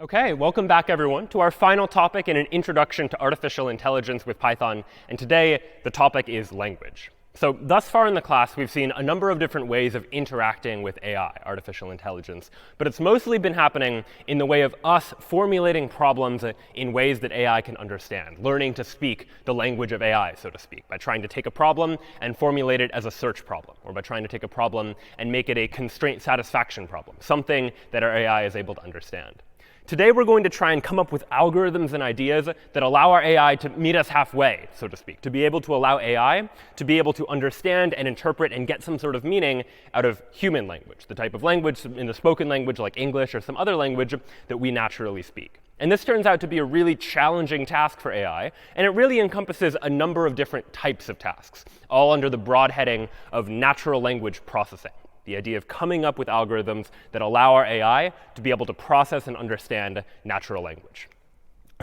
OK, welcome back, everyone, to our final topic in an introduction to artificial intelligence with Python. And today, the topic is language. So thus far in the class, we've seen a number of different ways of interacting with AI, artificial intelligence. But it's mostly been happening in the way of us formulating problems in ways that AI can understand, learning to speak the language of AI, so to speak, by trying to take a problem and formulate it as a search problem, or by trying to take a problem and make it a constraint satisfaction problem, something that our AI is able to understand. Today, we're going to try and come up with algorithms and ideas that allow our AI to meet us halfway, so to speak, to be able to allow AI to be able to understand and interpret and get some sort of meaning out of human language, the type of language in the spoken language like English or some other language that we naturally speak. And this turns out to be a really challenging task for AI, and it really encompasses a number of different types of tasks, all under the broad heading of natural language processing. The idea of coming up with algorithms that allow our AI to be able to process and understand natural language.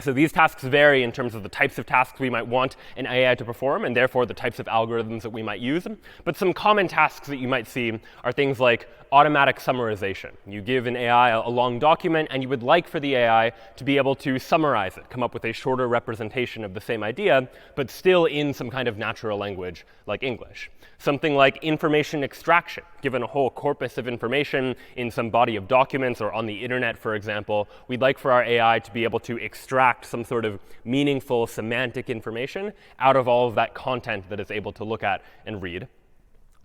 So these tasks vary in terms of the types of tasks we might want an AI to perform, and therefore the types of algorithms that we might use. But some common tasks that you might see are things like automatic summarization. You give an AI a long document, and you would like for the AI to be able to summarize it, come up with a shorter representation of the same idea, but still in some kind of natural language like English. Something like information extraction. Given a whole corpus of information in some body of documents or on the internet, for example, we'd like for our AI to be able to extract some sort of meaningful semantic information out of all of that content that it's able to look at and read.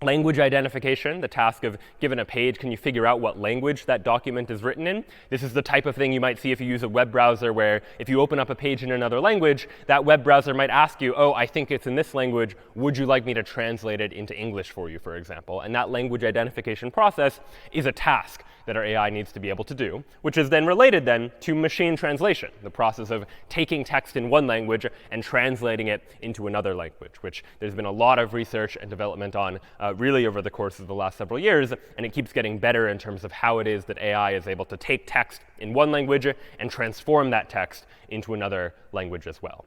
Language identification, the task of, given a page, can you figure out what language that document is written in? This is the type of thing you might see if you use a web browser, where if you open up a page in another language, that web browser might ask you, oh, I think it's in this language. Would you like me to translate it into English for you, for example? And that language identification process is a task that our AI needs to be able to do, which is then related then to machine translation, the process of taking text in one language and translating it into another language, which there's been a lot of research and development on really over the course of the last several years. And it keeps getting better in terms of how it is that AI is able to take text in one language and transform that text into another language as well.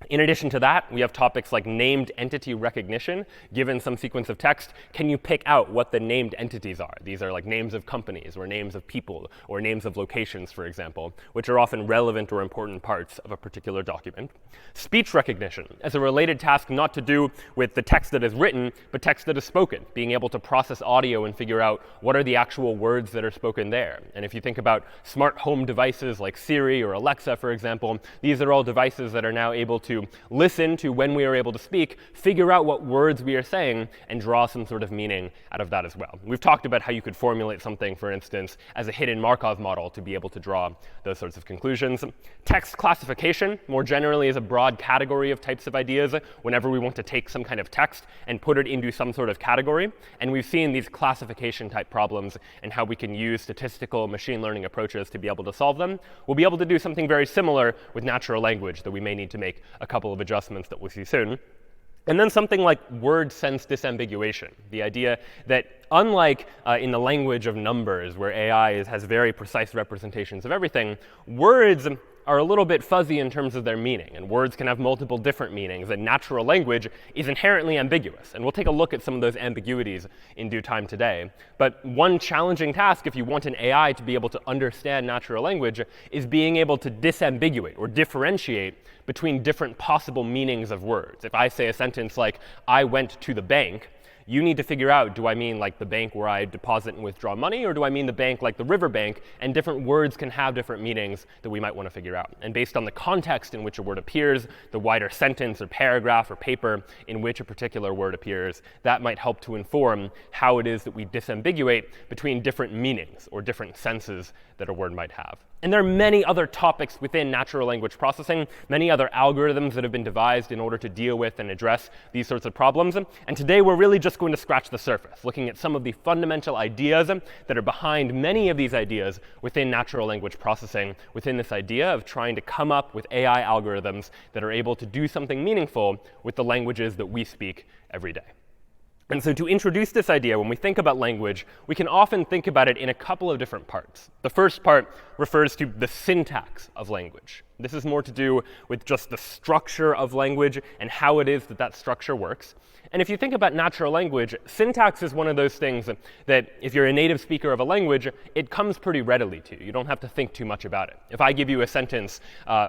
In addition to that, we have topics like named entity recognition. Given some sequence of text, can you pick out what the named entities are? These are like names of companies or names of people or names of locations, for example, which are often relevant or important parts of a particular document. Speech recognition as a related task, not to do with the text that is written, but text that is spoken, being able to process audio and figure out what are the actual words that are spoken there. And if you think about smart home devices like Siri or Alexa, for example, these are all devices that are now able to listen to when we are able to speak, figure out what words we are saying, and draw some sort of meaning out of that as well. We've talked about how you could formulate something, for instance, as a hidden Markov model to be able to draw those sorts of conclusions. Text classification, more generally, is a broad category of types of ideas whenever we want to take some kind of text and put it into some sort of category. And we've seen these classification type problems and how we can use statistical machine learning approaches to be able to solve them. We'll be able to do something very similar with natural language, that we may need to make a couple of adjustments that we'll see soon. And then something like word sense disambiguation, the idea that unlike in the language of numbers, where AI has very precise representations of everything, words are a little bit fuzzy in terms of their meaning. And words can have multiple different meanings. And natural language is inherently ambiguous. And we'll take a look at some of those ambiguities in due time today. But one challenging task, if you want an AI to be able to understand natural language, is being able to disambiguate or differentiate between different possible meanings of words. If I say a sentence like, I went to the bank, you need to figure out, do I mean like the bank where I deposit and withdraw money, or do I mean the bank like the river bank? And different words can have different meanings that we might want to figure out. And based on the context in which a word appears, the wider sentence or paragraph or paper in which a particular word appears, that might help to inform how it is that we disambiguate between different meanings or different senses that a word might have. And there are many other topics within natural language processing, many other algorithms that have been devised in order to deal with and address these sorts of problems. And today, we're really just going to scratch the surface, looking at some of the fundamental ideas that are behind many of these ideas within natural language processing, within this idea of trying to come up with AI algorithms that are able to do something meaningful with the languages that we speak every day. And so to introduce this idea, when we think about language, we can often think about it in a couple of different parts. The first part refers to the syntax of language. This is more to do with just the structure of language and how it is that that structure works. And if you think about natural language, syntax is one of those things that if you're a native speaker of a language, it comes pretty readily to you. You don't have to think too much about it. If I give you a sentence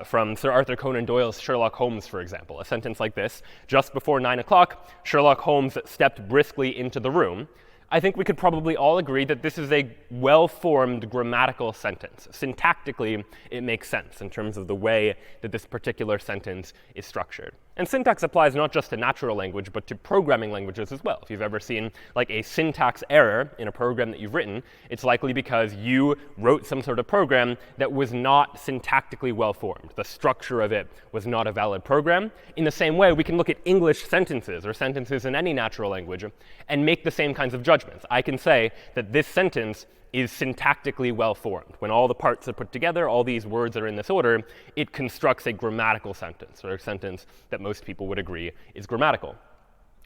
from Sir Arthur Conan Doyle's Sherlock Holmes, for example, a sentence like this: just before 9 o'clock, Sherlock Holmes stepped briskly into the room. I think we could probably all agree that this is a well-formed grammatical sentence. Syntactically, it makes sense in terms of the way that this particular sentence is structured. And syntax applies not just to natural language, but to programming languages as well. If you've ever seen like a syntax error in a program that you've written, it's likely because you wrote some sort of program that was not syntactically well-formed. The structure of it was not a valid program. In the same way, we can look at English sentences or sentences in any natural language and make the same kinds of judgments. I can say that this sentence is syntactically well-formed. When all the parts are put together, all these words are in this order, it constructs a grammatical sentence, or a sentence that most people would agree is grammatical.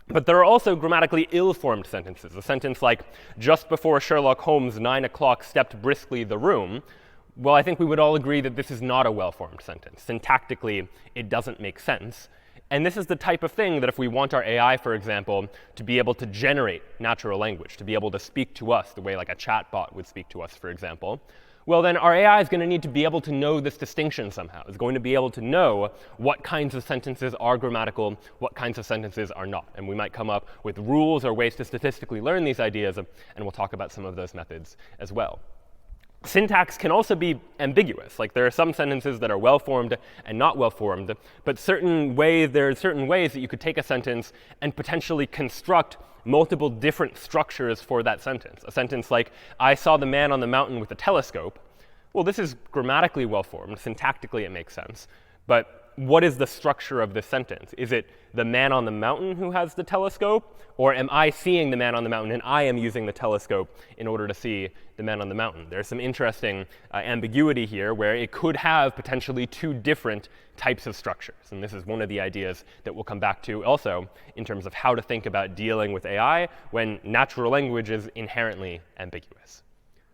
But there are also grammatically ill-formed sentences. A sentence like, just before Sherlock Holmes, 9 o'clock, stepped briskly the room. Well, I think we would all agree that this is not a well-formed sentence. Syntactically, it doesn't make sense. And this is the type of thing that if we want our AI, for example, to be able to generate natural language, to be able to speak to us the way like a chatbot would speak to us, for example, well, then our AI is going to need to be able to know this distinction somehow. It's going to be able to know what kinds of sentences are grammatical, what kinds of sentences are not. And we might come up with rules or ways to statistically learn these ideas, and we'll talk about some of those methods as well. Syntax can also be ambiguous. Like there are some sentences that are well-formed and not well-formed, but there are certain ways that you could take a sentence and potentially construct multiple different structures for that sentence. A sentence like, I saw the man on the mountain with a telescope. Well, this is grammatically well-formed. Syntactically, it makes sense. But what is the structure of this sentence? Is it the man on the mountain who has the telescope? Or am I seeing the man on the mountain and I am using the telescope in order to see the man on the mountain? There's some interesting ambiguity here where it could have potentially two different types of structures. And this is one of the ideas that we'll come back to also in terms of how to think about dealing with AI when natural language is inherently ambiguous.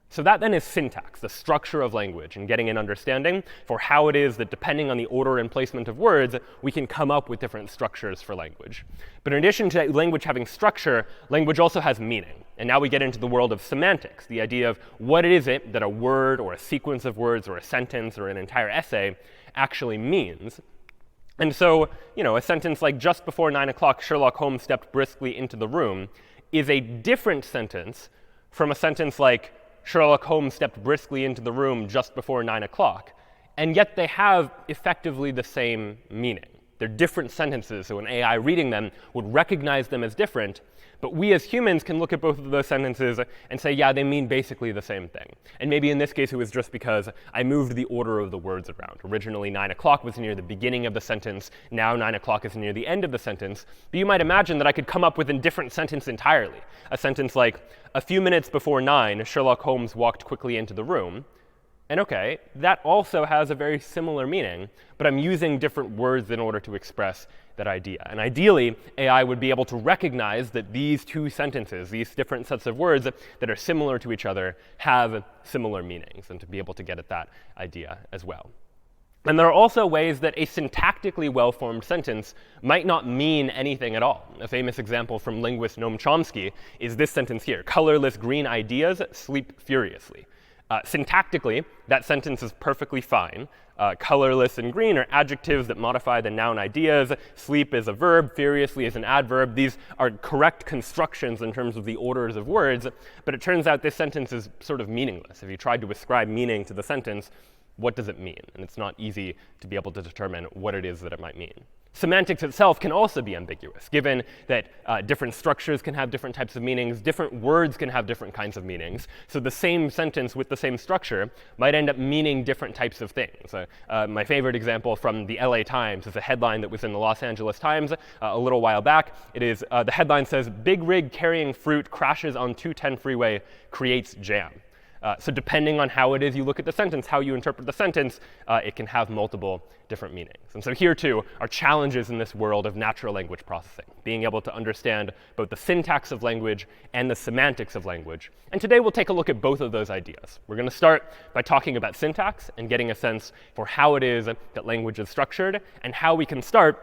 So that then is syntax, the structure of language, and getting an understanding for how it is that depending on the order and placement of words, we can come up with different structures for language. But in addition to language having structure, language also has meaning. And now we get into the world of semantics, the idea of what is it that a word or a sequence of words or a sentence or an entire essay actually means. And so, a sentence like, just before 9 o'clock, Sherlock Holmes stepped briskly into the room, is a different sentence from a sentence like, Sherlock Holmes stepped briskly into the room just before 9 o'clock. And yet they have effectively the same meaning. They're different sentences, so an AI reading them would recognize them as different. But we as humans can look at both of those sentences and say, yeah, they mean basically the same thing. And maybe in this case, it was just because I moved the order of the words around. Originally, 9 o'clock was near the beginning of the sentence. Now 9 o'clock is near the end of the sentence. But you might imagine that I could come up with a different sentence entirely. A sentence like, a few minutes before 9, Sherlock Holmes walked quickly into the room. And OK, that also has a very similar meaning, but I'm using different words in order to express that idea. And ideally, AI would be able to recognize that these two sentences, these different sets of words that are similar to each other, have similar meanings, and to be able to get at that idea as well. And there are also ways that a syntactically well-formed sentence might not mean anything at all. A famous example from linguist Noam Chomsky is this sentence here: colorless green ideas sleep furiously. Syntactically, that sentence is perfectly fine. Colorless and green are adjectives that modify the noun ideas. Sleep is a verb. Furiously is an adverb. These are correct constructions in terms of the orders of words. But it turns out this sentence is sort of meaningless. If you tried to ascribe meaning to the sentence, what does it mean? And it's not easy to be able to determine what it is that it might mean. Semantics itself can also be ambiguous, given that different structures can have different types of meanings, different words can have different kinds of meanings. So the same sentence with the same structure might end up meaning different types of things. My favorite example from the LA Times is a headline that was in the Los Angeles Times a little while back. It is, the headline says, "Big rig carrying fruit crashes on 210 freeway, creates jam." So depending on how it is you look at the sentence, how you interpret the sentence, it can have multiple different meanings. And so here, too, are challenges in this world of natural language processing, being able to understand both the syntax of language and the semantics of language. And today, we'll take a look at both of those ideas. We're going to start by talking about syntax and getting a sense for how it is that language is structured, and how we can start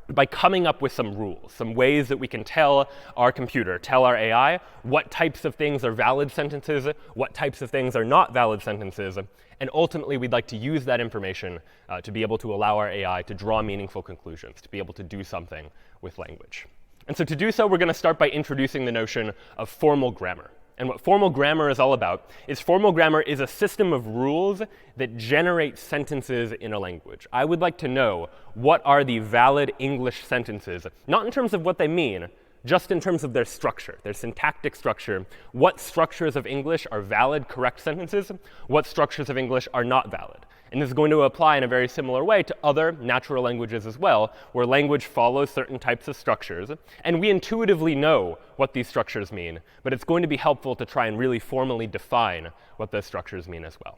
by coming up with some rules, some ways that we can tell our computer, tell our AI, what types of things are valid sentences, what types of things are not valid sentences. And ultimately, we'd like to use that information to be able to allow our AI to draw meaningful conclusions, to be able to do something with language. And so to do so, we're going to start by introducing the notion of formal grammar. And what formal grammar is all about is formal grammar is a system of rules that generate sentences in a language. I would like to know what are the valid English sentences, not in terms of what they mean, just in terms of their structure, their syntactic structure. What structures of English are valid, correct sentences? What structures of English are not valid? And this is going to apply in a very similar way to other natural languages as well, where language follows certain types of structures. And we intuitively know what these structures mean, but it's going to be helpful to try and really formally define what those structures mean as well.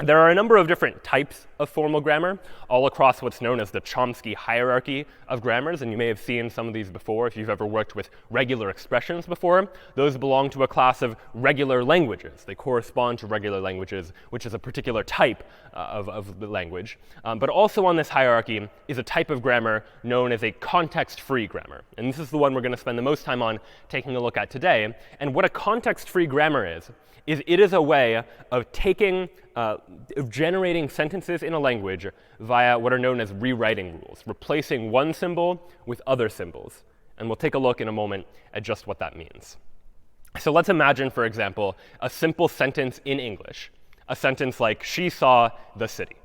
There are a number of different types of formal grammar all across what's known as the Chomsky hierarchy of grammars, and you may have seen some of these before if you've ever worked with regular expressions before. Those belong to a class of regular languages. They correspond to regular languages, which is a particular type of the language. But also on this hierarchy is a type of grammar known as a context-free grammar. And this is the one we're going to spend the most time on taking a look at today. And what a context-free grammar is it is a way of taking, of generating sentences in a language via what are known as rewriting rules, replacing one symbol with other symbols. And we'll take a look in a moment at just what that means. So let's imagine, for example, a simple sentence in English, a sentence like, "She saw the city."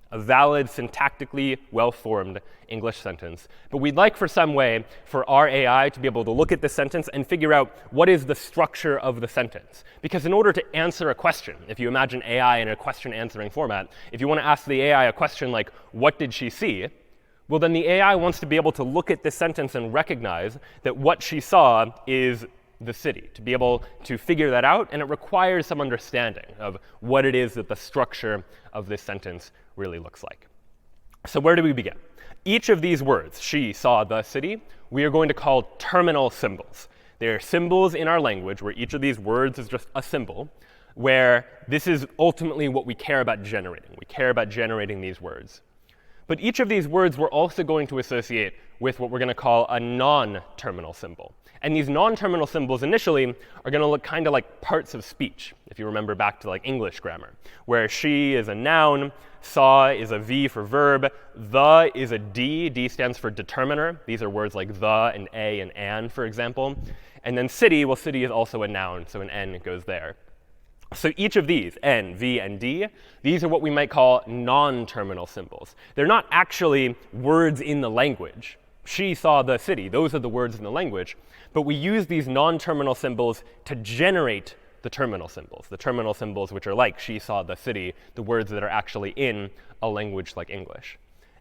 A valid, syntactically well-formed English sentence. But we'd like for some way for our AI to be able to look at this sentence and figure out what is the structure of the sentence. Because in order to answer a question, if you imagine AI in a question answering format, if you want to ask the AI a question like, "What did she see?" well, then the AI wants to be able to look at this sentence and recognize that what she saw is the city, to be able to figure that out. And it requires some understanding of what it is that the structure of this sentence really looks like. So where do we begin? Each of these words, "she saw the city," we are going to call terminal symbols. They are symbols in our language where each of these words is just a symbol, where this is ultimately what we care about generating. We care about generating these words. But each of these words we're also going to associate with what we're going to call a non-terminal symbol. And these non-terminal symbols initially are going to look kind of like parts of speech, if you remember back to like English grammar, where "she" is a noun, "saw" is a V for verb, "the" is a D. D stands for determiner. These are words like the and a and an, for example. And then "city," well, "city" is also a noun, so an N goes there. So each of these, N, V, and D, these are what we might call non-terminal symbols. They're not actually words in the language. "She saw the city." Those are the words in the language. But we use these non-terminal symbols to generate the terminal symbols which are like "she saw the city," the words that are actually in a language like English.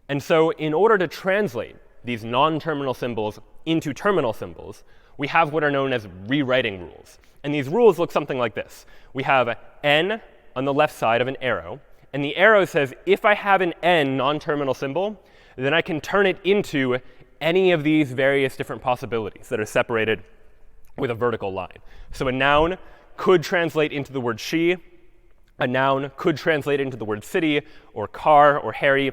And so in order to translate these non-terminal symbols into terminal symbols, we have what are known as rewriting rules. And these rules look something like this. We have N on the left side of an arrow. And the arrow says, if I have an N non-terminal symbol, then I can turn it into any of these various different possibilities that are separated with a vertical line. So a noun could translate into the word "she." A noun could translate into the word "city" or "car" or "Harry"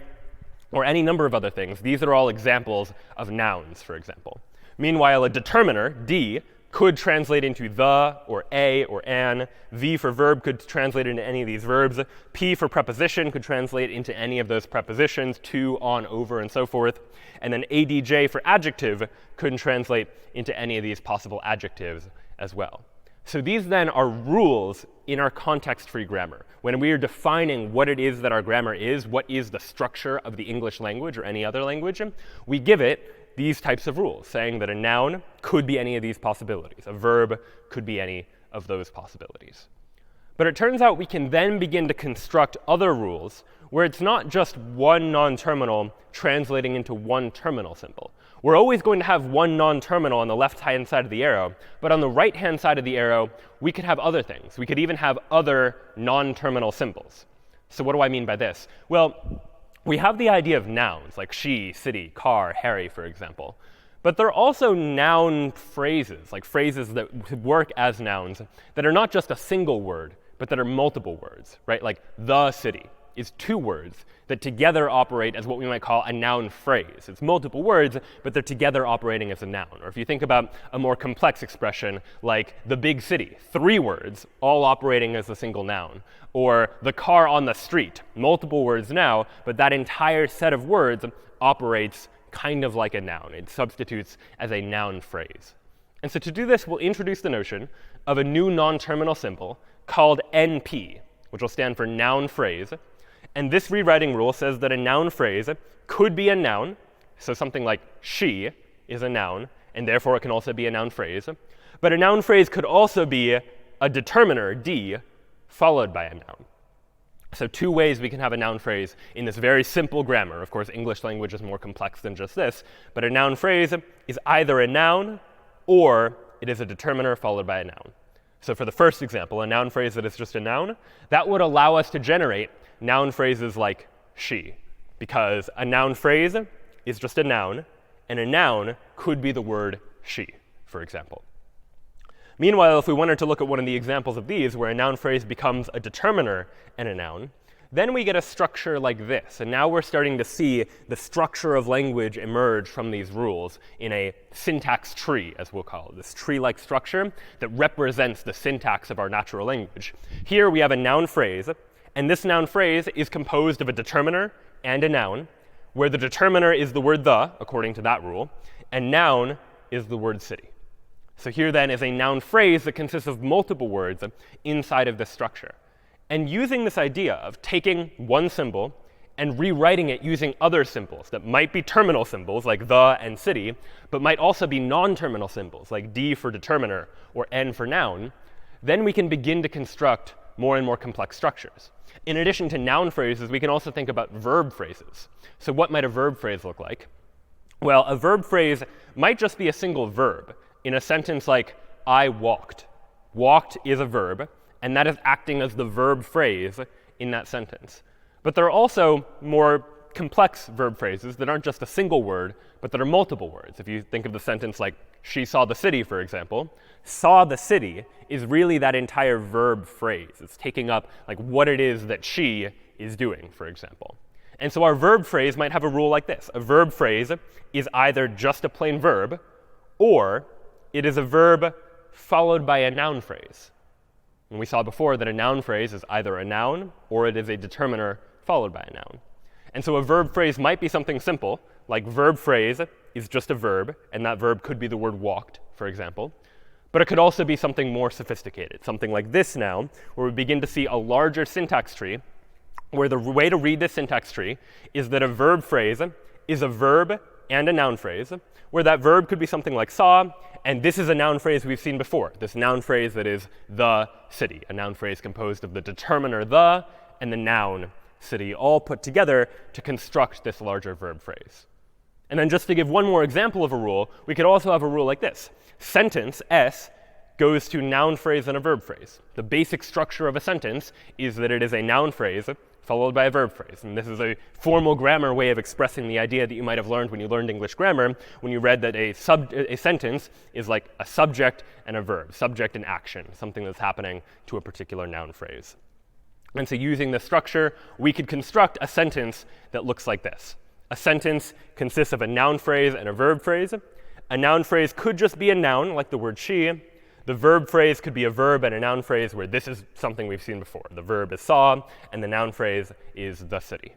or any number of other things. These are all examples of nouns, for example. Meanwhile, a determiner, D, could translate into "the" or "a" or "an." V for verb could translate into any of these verbs. P for preposition could translate into any of those prepositions, to, on, over, and so forth. And then ADJ for adjective could translate into any of these possible adjectives as well. So these then are rules in our context-free grammar. When we are defining what it is that our grammar is, what is the structure of the English language or any other language, we give it these types of rules, saying that a noun could be any of these possibilities. A verb could be any of those possibilities. But it turns out we can then begin to construct other rules where it's not just one non-terminal translating into one terminal symbol. We're always going to have one non-terminal on the left-hand side of the arrow, but on the right-hand side of the arrow, we could have other things. We could even have other non-terminal symbols. So what do I mean by this? Well, we have the idea of nouns, like she, city, car, Harry, for example. But there are also noun phrases, like phrases that work as nouns, that are not just a single word, but that are multiple words, right? Like the city is two words that together operate as what we might call a noun phrase. It's multiple words, but they're together operating as a noun. Or if you think about a more complex expression like the big city, three words, all operating as a single noun. Or the car on the street, multiple words now, but that entire set of words operates kind of like a noun. It substitutes as a noun phrase. And so to do this, we'll introduce the notion of a new non-terminal symbol called NP, which will stand for noun phrase. And this rewriting rule says that a noun phrase could be a noun. So something like she is a noun, and therefore it can also be a noun phrase. But a noun phrase could also be a determiner, D, followed by a noun. So two ways we can have a noun phrase in this very simple grammar. Of course, English language is more complex than just this. But a noun phrase is either a noun or it is a determiner followed by a noun. So for the first example, a noun phrase that is just a noun, that would allow us to generate noun phrases like she, because a noun phrase is just a noun, and a noun could be the word she, for example. Meanwhile, if we wanted to look at one of the examples of these, where a noun phrase becomes a determiner and a noun, then we get a structure like this. And now we're starting to see the structure of language emerge from these rules in a syntax tree, as we'll call it, this tree-like structure that represents the syntax of our natural language. Here we have a noun phrase, and this noun phrase is composed of a determiner and a noun, where the determiner is the word the, according to that rule, and noun is the word city. So here then is a noun phrase that consists of multiple words inside of this structure. And using this idea of taking one symbol and rewriting it using other symbols that might be terminal symbols like the and city, but might also be non-terminal symbols like D for determiner or N for noun, then we can begin to construct more and more complex structures. In addition to noun phrases, we can also think about verb phrases. So what might a verb phrase look like? Well, a verb phrase might just be a single verb in a sentence like, I walked. Walked is a verb, and that is acting as the verb phrase in that sentence. But there are also more complex verb phrases that aren't just a single word, but that are multiple words. If you think of the sentence like, she saw the city, for example, saw the city is really that entire verb phrase. It's taking up like what it is that she is doing, for example. And so our verb phrase might have a rule like this. A verb phrase is either just a plain verb, or it is a verb followed by a noun phrase. And we saw before that a noun phrase is either a noun or it is a determiner followed by a noun. And so a verb phrase might be something simple, like verb phrase is just a verb, and that verb could be the word walked, for example. But it could also be something more sophisticated, something like this now, where we begin to see a larger syntax tree, where the way to read this syntax tree is that a verb phrase is a verb and a noun phrase, where that verb could be something like saw, and this is a noun phrase we've seen before, this noun phrase that is the city, a noun phrase composed of the determiner the and the noun city, all put together to construct this larger verb phrase. And then just to give one more example of a rule, we could also have a rule like this. Sentence, S, goes to noun phrase and a verb phrase. The basic structure of a sentence is that it is a noun phrase followed by a verb phrase. And this is a formal grammar way of expressing the idea that you might have learned when you learned English grammar, when you read that a sentence is like a subject and a verb, subject and action, something that's happening to a particular noun phrase. And so using this structure, we could construct a sentence that looks like this. A sentence consists of a noun phrase and a verb phrase. A noun phrase could just be a noun, like the word she. The verb phrase could be a verb and a noun phrase where this is something we've seen before. The verb is saw, and the noun phrase is the city.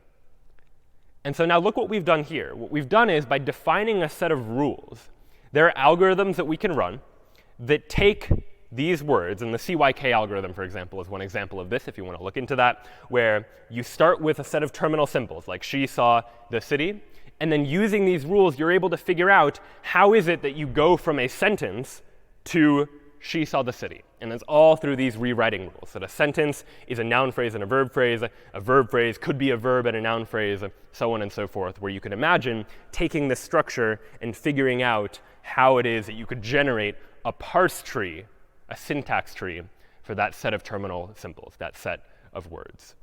And so now look what we've done here. What we've done is by defining a set of rules, there are algorithms that we can run that take these words, and the CYK algorithm, for example, is one example of this if you want to look into that, where you start with a set of terminal symbols, like she saw the city, and then using these rules, you're able to figure out how is it that you go from a sentence to she saw the city. And it's all through these rewriting rules, that a sentence is a noun phrase and a verb phrase could be a verb and a noun phrase, so on and so forth, where you can imagine taking this structure and figuring out how it is that you could generate a parse tree, a syntax tree, for that set of terminal symbols, that set of words.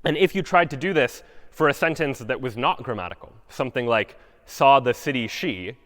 And if you tried to do this for a sentence that was not grammatical, something like saw the city she,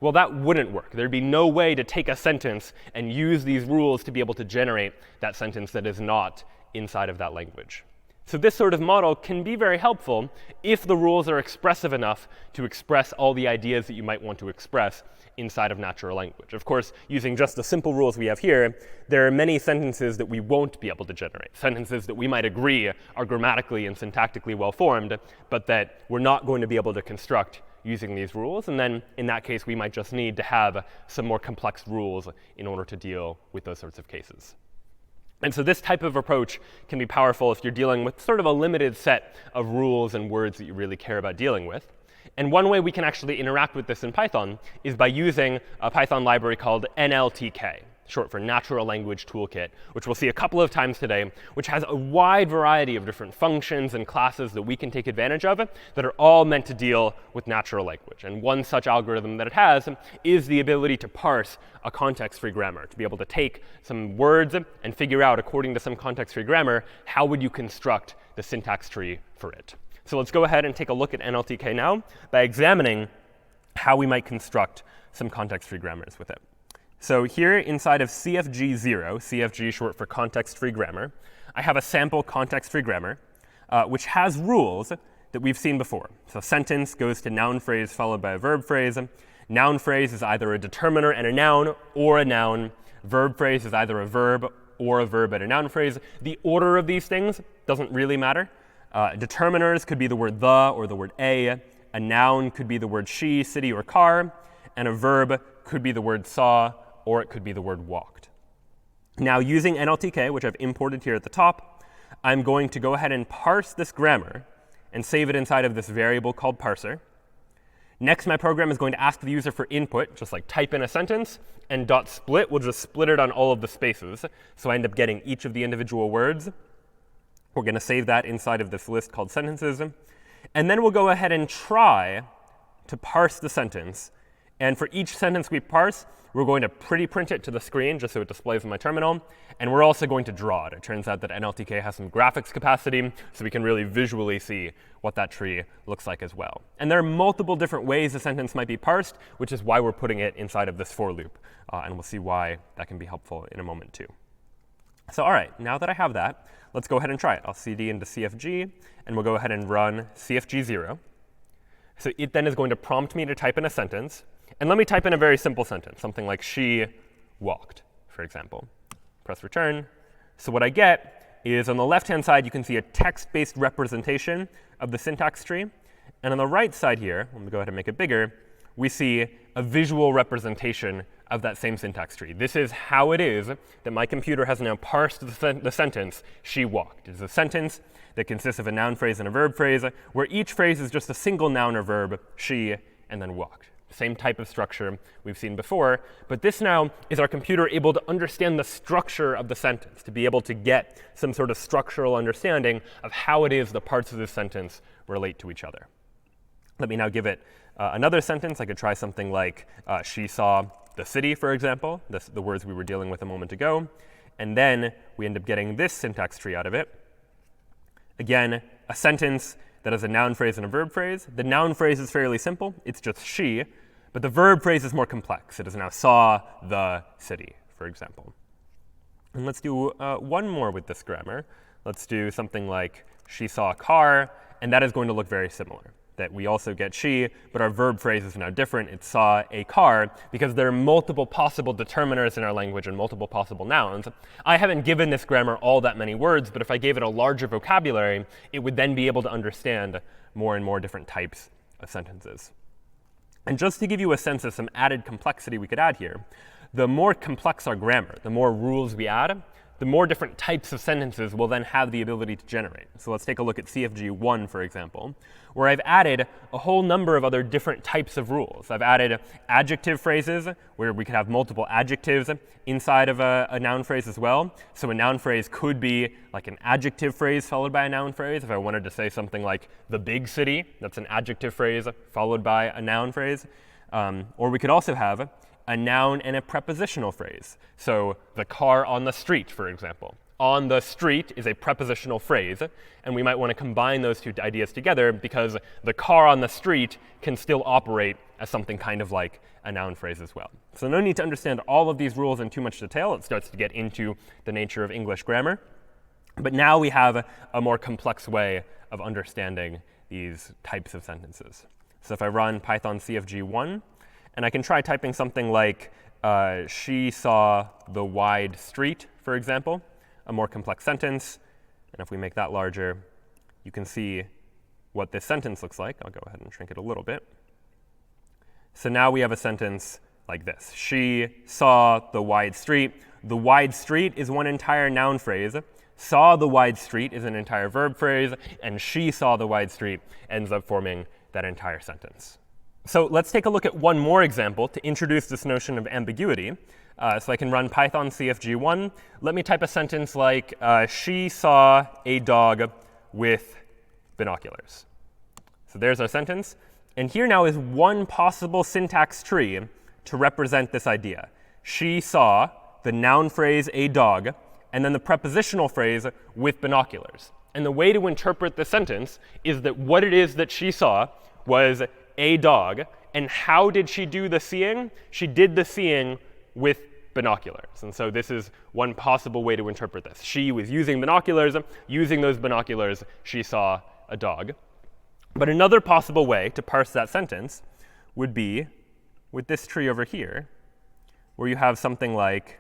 well, that wouldn't work. There'd be no way to take a sentence and use these rules to be able to generate that sentence that is not inside of that language. So this sort of model can be very helpful if the rules are expressive enough to express all the ideas that you might want to express inside of natural language. Of course, using just the simple rules we have here, there are many sentences that we won't be able to generate, sentences that we might agree are grammatically and syntactically well-formed, but that we're not going to be able to construct using these rules. And then in that case, we might just need to have some more complex rules in order to deal with those sorts of cases. And so this type of approach can be powerful if you're dealing with sort of a limited set of rules and words that you really care about dealing with. And one way we can actually interact with this in Python is by using a Python library called NLTK, short for Natural Language Toolkit, which we'll see a couple of times today, which has a wide variety of different functions and classes that we can take advantage of that are all meant to deal with natural language. And one such algorithm that it has is the ability to parse a context-free grammar, to be able to take some words and figure out, according to some context-free grammar, how would you construct the syntax tree for it. So let's go ahead and take a look at NLTK now by examining how we might construct some context-free grammars with it. So here inside of CFG0, CFG short for context-free grammar, I have a sample context-free grammar, which has rules that we've seen before. So sentence goes to noun phrase followed by a verb phrase. Noun phrase is either a determiner and a noun or a noun. Verb phrase is either a verb or a verb and a noun phrase. The order of these things doesn't really matter. Determiners could be the word the or the word a. A noun could be the word she, city, or car. And a verb could be the word saw, or it could be the word walked. Now, using NLTK, which I've imported here at the top, I'm going to go ahead and parse this grammar and save it inside of this variable called parser. Next, my program is going to ask the user for input, just like type in a sentence, and .split will just split it on all of the spaces. So I end up getting each of the individual words. We're going to save that inside of this list called sentences. And then we'll go ahead and try to parse the sentence. And for each sentence we parse, we're going to pretty print it to the screen just so it displays in my terminal. And we're also going to draw it. It turns out that NLTK has some graphics capacity, so we can really visually see what that tree looks like as well. And there are multiple different ways a sentence might be parsed, which is why we're putting it inside of this for loop. And we'll see why that can be helpful in a moment too. So all right, now that I have that, let's go ahead and try it. I'll cd into CFG, and we'll go ahead and run CFG0. So it then is going to prompt me to type in a sentence. And let me type in a very simple sentence, something like she walked, for example. Press return. So what I get is on the left-hand side, you can see a text-based representation of the syntax tree. And on the right side here, let me go ahead and make it bigger, we see a visual representation of that same syntax tree. This is how it is that my computer has now parsed the sentence, she walked. It's a sentence that consists of a noun phrase and a verb phrase, where each phrase is just a single noun or verb, she, and then walked. Same type of structure we've seen before. But this now is our computer able to understand the structure of the sentence, to be able to get some sort of structural understanding of how it is the parts of this sentence relate to each other. Let me now give it another sentence. I could try something like she saw the city, for example, the words we were dealing with a moment ago. And then we end up getting this syntax tree out of it. Again, a sentence that has a noun phrase and a verb phrase. The noun phrase is fairly simple. It's just she. But the verb phrase is more complex. It is now saw the city, for example. And let's do one more with this grammar. Let's do something like she saw a car. And that is going to look very similar. That we also get she, but our verb phrase is now different. It saw a car, because there are multiple possible determiners in our language and multiple possible nouns. I haven't given this grammar all that many words, but if I gave it a larger vocabulary, it would then be able to understand more and more different types of sentences. And just to give you a sense of some added complexity we could add here, the more complex our grammar, the more rules we add, the more different types of sentences we'll then have the ability to generate. So let's take a look at CFG1, for example, where I've added a whole number of other different types of rules. I've added adjective phrases, where we could have multiple adjectives inside of a noun phrase as well. So a noun phrase could be like an adjective phrase followed by a noun phrase. If I wanted to say something like the big city, that's an adjective phrase followed by a noun phrase. Or we could also have a noun and a prepositional phrase. So the car on the street, for example. On the street is a prepositional phrase, and we might want to combine those two ideas together because the car on the street can still operate as something kind of like a noun phrase as well. So no need to understand all of these rules in too much detail. It starts to get into the nature of English grammar. But now we have a more complex way of understanding these types of sentences. So if I run Python CFG1, and I can try typing something like, she saw the wide street, for example, a more complex sentence. And if we make that larger, you can see what this sentence looks like. I'll go ahead and shrink it a little bit. So now we have a sentence like this. She saw the wide street. The wide street is one entire noun phrase. Saw the wide street is an entire verb phrase. And she saw the wide street ends up forming that entire sentence. So let's take a look at one more example to introduce this notion of ambiguity. So I can run Python CFG1. Let me type a sentence like, she saw a dog with binoculars. So there's our sentence. And here now is one possible syntax tree to represent this idea. She saw the noun phrase a dog, and then the prepositional phrase with binoculars. And the way to interpret the sentence is that what it is that she saw was a dog. And how did she do the seeing? She did the seeing with binoculars. And so this is one possible way to interpret this. She was using binoculars. Using those binoculars, she saw a dog. But another possible way to parse that sentence would be with this tree over here, where you have something like,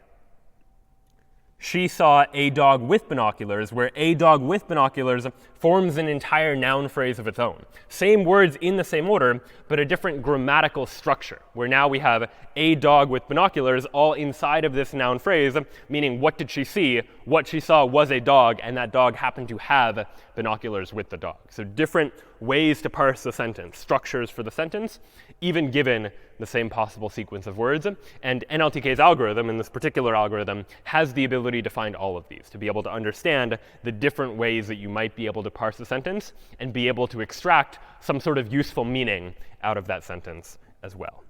she saw a dog with binoculars, where a dog with binoculars forms an entire noun phrase of its own. Same words in the same order, but a different grammatical structure, where now we have a dog with binoculars all inside of this noun phrase, meaning what did she see? What she saw was a dog, and that dog happened to have binoculars with the dog. So different ways to parse the sentence, structures for the sentence, even given the same possible sequence of words. And NLTK's algorithm, in this particular algorithm, has the ability to find all of these, to be able to understand the different ways that you might be able to parse a sentence and be able to extract some sort of useful meaning out of that sentence as well.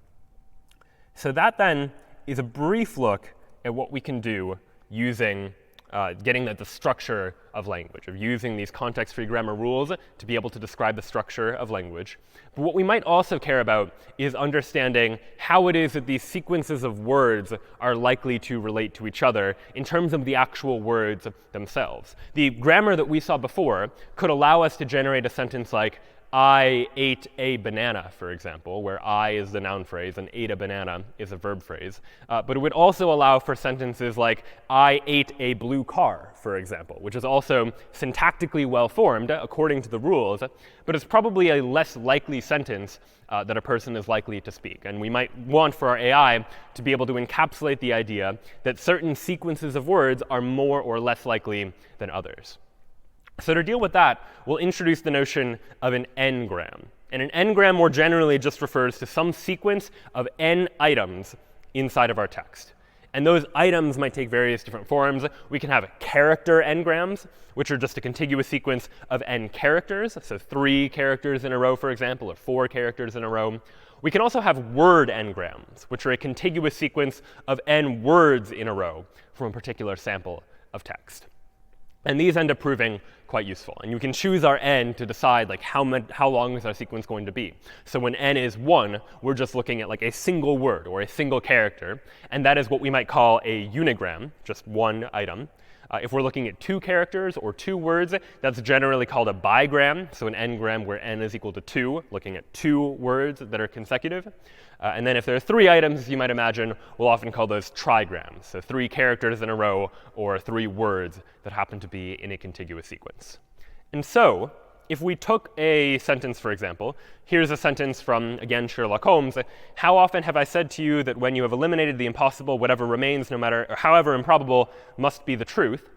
So that then is a brief look at what we can do using getting at the structure of language, of using these context-free grammar rules to be able to describe the structure of language. But what we might also care about is understanding how it is that these sequences of words are likely to relate to each other in terms of the actual words themselves. The grammar that we saw before could allow us to generate a sentence like, I ate a banana, for example, where I is the noun phrase and ate a banana is a verb phrase. But it would also allow for sentences like, I ate a blue car, for example, which is also syntactically well-formed according to the rules, but it's probably a less likely sentence that a person is likely to speak. And we might want for our AI to be able to encapsulate the idea that certain sequences of words are more or less likely than others. So to deal with that, we'll introduce the notion of an n-gram. And an n-gram more generally just refers to some sequence of n items inside of our text. And those items might take various different forms. We can have character n-grams, which are just a contiguous sequence of n characters, so 3 characters in a row, for example, or 4 characters in a row. We can also have word n-grams, which are a contiguous sequence of n words in a row from a particular sample of text. And these end up proving quite useful. And you can choose our n to decide like how long is our sequence going to be. So when n is 1, we're just looking at like a single word or a single character. And that is what we might call a unigram, just one item. If we're looking at 2 characters or 2 words, that's generally called a bigram. So an n-gram where n is equal to 2, looking at 2 words that are consecutive. And then if there are 3 items, you might imagine, we'll often call those trigrams. So 3 characters in a row or 3 words that happen to be in a contiguous sequence. And so if we took a sentence, for example, here's a sentence from, again, Sherlock Holmes. How often have I said to you that when you have eliminated the impossible, whatever remains, no matter or however improbable, must be the truth?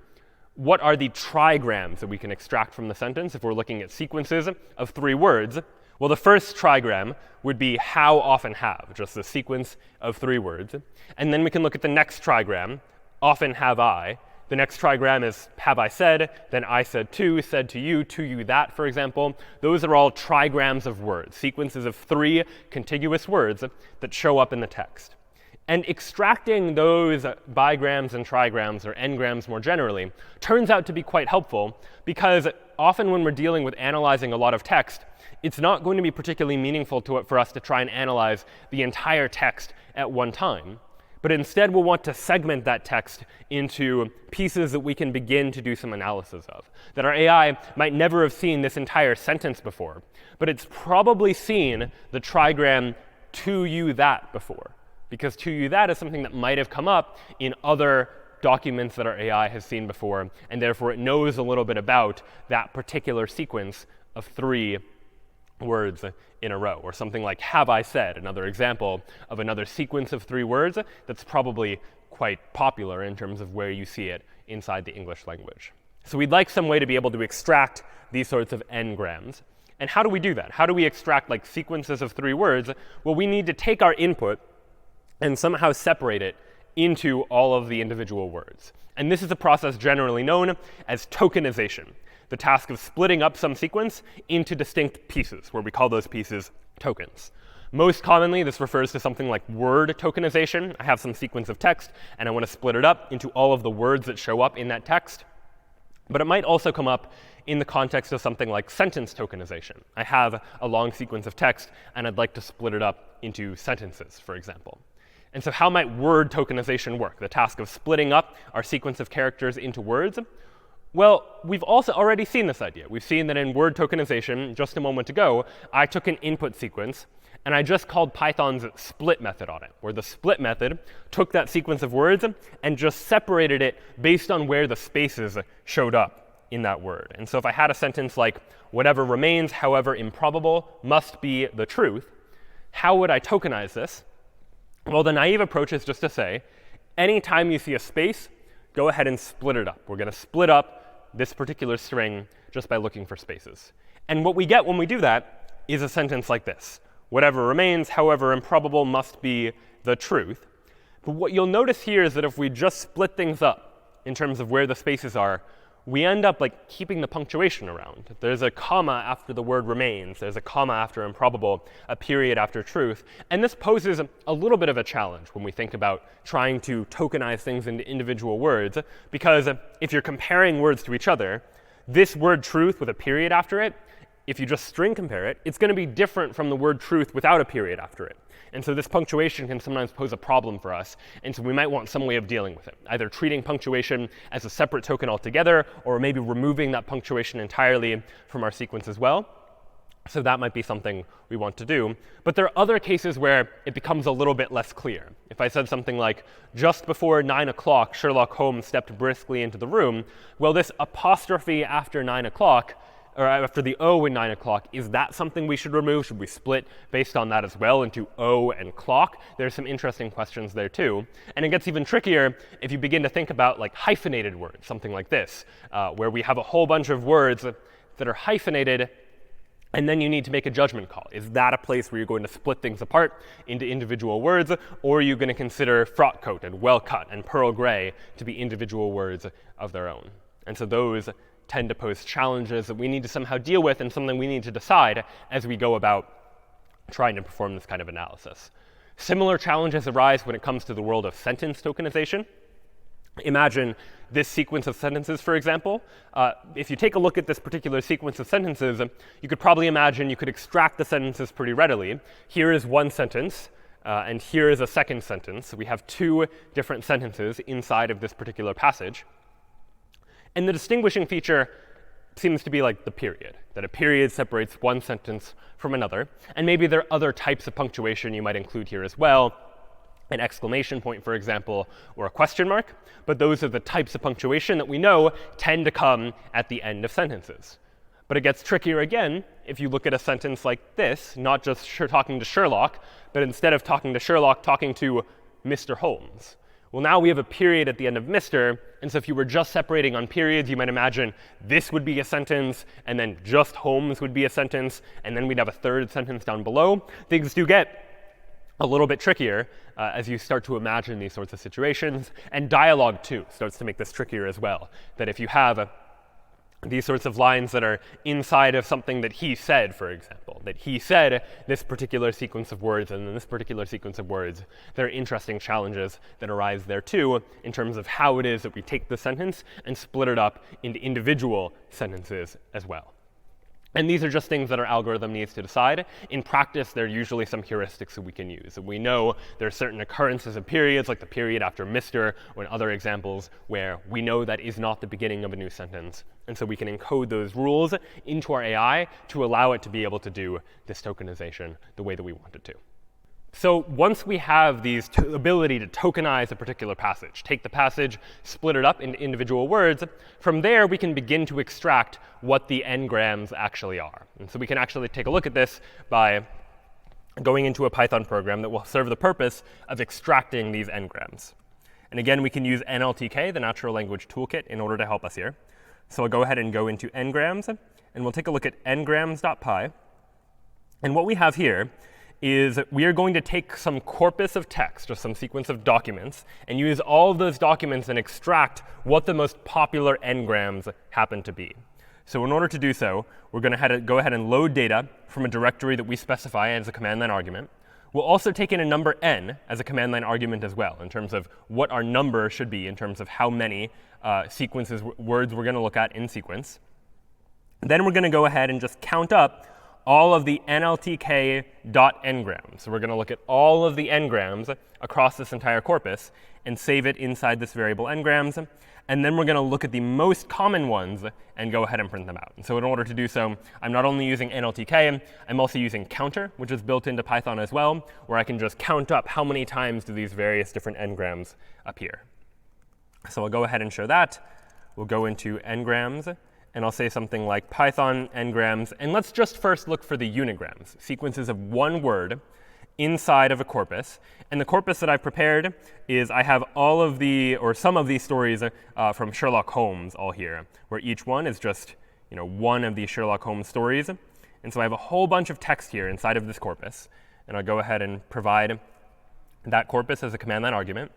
What are the trigrams that we can extract from the sentence if we're looking at sequences of 3 words? Well, the first trigram would be how often have, just a sequence of 3 words. And then we can look at the next trigram, often have I. The next trigram is have I said, then I said to you that, for example. Those are all trigrams of words, sequences of 3 contiguous words that show up in the text. And extracting those bigrams and trigrams, or n-grams more generally, turns out to be quite helpful because often when we're dealing with analyzing a lot of text, it's not going to be particularly meaningful for us to try and analyze the entire text at one time. But instead, we'll want to segment that text into pieces that we can begin to do some analysis of. That our AI might never have seen this entire sentence before, but it's probably seen the trigram to you that before. Because to you that is something that might have come up in other documents that our AI has seen before, and therefore it knows a little bit about that particular sequence of 3 words in a row, or something like have I said, another example of another sequence of 3 words that's probably quite popular in terms of where you see it inside the English language. So we'd like some way to be able to extract these sorts of n-grams. And how do we do that? How do we extract like sequences of 3 words? Well, we need to take our input and somehow separate it into all of the individual words. And this is a process generally known as tokenization, the task of splitting up some sequence into distinct pieces, where we call those pieces tokens. Most commonly, this refers to something like word tokenization. I have some sequence of text, and I want to split it up into all of the words that show up in that text. But it might also come up in the context of something like sentence tokenization. I have a long sequence of text, and I'd like to split it up into sentences, for example. And so how might word tokenization work, the task of splitting up our sequence of characters into words? Well, we've also already seen this idea. We've seen that in word tokenization, just a moment ago, I took an input sequence, and I just called Python's split method on it, where the split method took that sequence of words and just separated it based on where the spaces showed up in that word. And so if I had a sentence like, whatever remains, however improbable, must be the truth, how would I tokenize this? Well, the naive approach is just to say, anytime you see a space, go ahead and split it up. We're going to split up this particular string just by looking for spaces. And what we get when we do that is a sentence like this. Whatever remains, however improbable, must be the truth. But what you'll notice here is that if we just split things up in terms of where the spaces are, we end up like keeping the punctuation around. There's a comma after the word remains. There's a comma after improbable, a period after truth. And this poses a little bit of a challenge when we think about trying to tokenize things into individual words, because if you're comparing words to each other, this word truth with a period after it, if you just string compare it, it's going to be different from the word truth without a period after it. And so this punctuation can sometimes pose a problem for us. And so we might want some way of dealing with it, either treating punctuation as a separate token altogether, or maybe removing that punctuation entirely from our sequence as well. So that might be something we want to do. But there are other cases where it becomes a little bit less clear. If I said something like, just before 9 o'clock, Sherlock Holmes stepped briskly into the room, well, this apostrophe after 9 o'clock, or after the O in 9 o'clock, is that something we should remove? Should we split based on that as well into O and clock? There's some interesting questions there too. And it gets even trickier if you begin to think about like hyphenated words, something like this, where we have a whole bunch of words that are hyphenated, and then you need to make a judgment call. Is that a place where you're going to split things apart into individual words, or are you going to consider frock coat and well cut and pearl gray to be individual words of their own? And so those tend to pose challenges that we need to somehow deal with, and something we need to decide as we go about trying to perform this kind of analysis. Similar challenges arise when it comes to the world of sentence tokenization. Imagine this sequence of sentences, for example. If you take a look at this particular sequence of sentences, you could probably imagine you could extract the sentences pretty readily. Here is one sentence, and here is a second sentence. So we have 2 different sentences inside of this particular passage. And the distinguishing feature seems to be like the period, that a period separates one sentence from another. And maybe there are other types of punctuation you might include here as well, an exclamation point, for example, or a question mark. But those are the types of punctuation that we know tend to come at the end of sentences. But it gets trickier again if you look at a sentence like this, not just talking to Sherlock, but instead of talking to Sherlock, talking to Mr. Holmes. Well, now we have a period at the end of Mr., and so if you were just separating on periods, you might imagine this would be a sentence, and then just Holmes would be a sentence, and then we'd have a third sentence down below. Things do get a little bit trickier as you start to imagine these sorts of situations. And dialogue, too, starts to make this trickier as well. That if you have these sorts of lines that are inside of something that he said, for example, that he said this particular sequence of words and then this particular sequence of words, there are interesting challenges that arise there, too, in terms of how it is that we take the sentence and split it up into individual sentences as well. And these are just things that our algorithm needs to decide. In practice, there are usually some heuristics that we can use. And we know there are certain occurrences of periods, like the period after Mr., or in other examples, where we know that is not the beginning of a new sentence. And so we can encode those rules into our AI to allow it to be able to do this tokenization the way that we want it to. So once we have these ability to tokenize a particular passage, take the passage, split it up into individual words, from there we can begin to extract what the n-grams actually are. And so we can actually take a look at this by going into a Python program that will serve the purpose of extracting these n-grams. And again, we can use NLTK, the Natural Language Toolkit, in order to help us here. So I'll go ahead and go into n-grams, and we'll take a look at ngrams.py. And what we have here is we are going to take some corpus of text, or some sequence of documents, and use all of those documents and extract what the most popular n-grams happen to be. So in order to do so, we're going to go ahead and load data from a directory that we specify as a command line argument. We'll also take in a number n as a command line argument as well, in terms of what our number should be, in terms of how many words we're going to look at in sequence. Then we're going to go ahead and just count up all of the nltk.ngrams. So we're going to look at all of the n-grams across this entire corpus and save it inside this variable n-grams. And then we're going to look at the most common ones and go ahead and print them out. And so in order to do so, I'm not only using NLTK, I'm also using counter, which is built into Python as well, where I can just count up how many times do these various different n-grams appear. So I'll go ahead and show that. We'll go into n-grams. And I'll say something like Python n-grams. And let's just first look for the unigrams, sequences of one word inside of a corpus. And the corpus that I've prepared is I have all of the, or some of these stories from Sherlock Holmes all here, where each one is just one of these Sherlock Holmes stories. And so I have a whole bunch of text here inside of this corpus. And I'll go ahead and provide that corpus as a command line argument.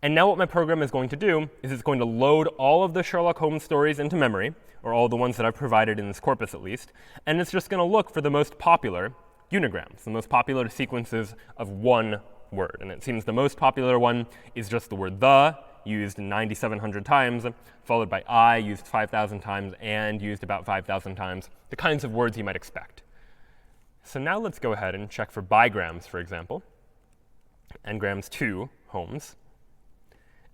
And now what my program is going to do is it's going to load all of the Sherlock Holmes stories into memory, or all the ones that I've provided in this corpus at least. And it's just going to look for the most popular unigrams, the most popular sequences of one word. And it seems the most popular one is just the word the, used 9,700 times, followed by I, used 5,000 times, and used about 5,000 times, the kinds of words you might expect. So now let's go ahead and check for bigrams, for example. Ngrams 2, Holmes.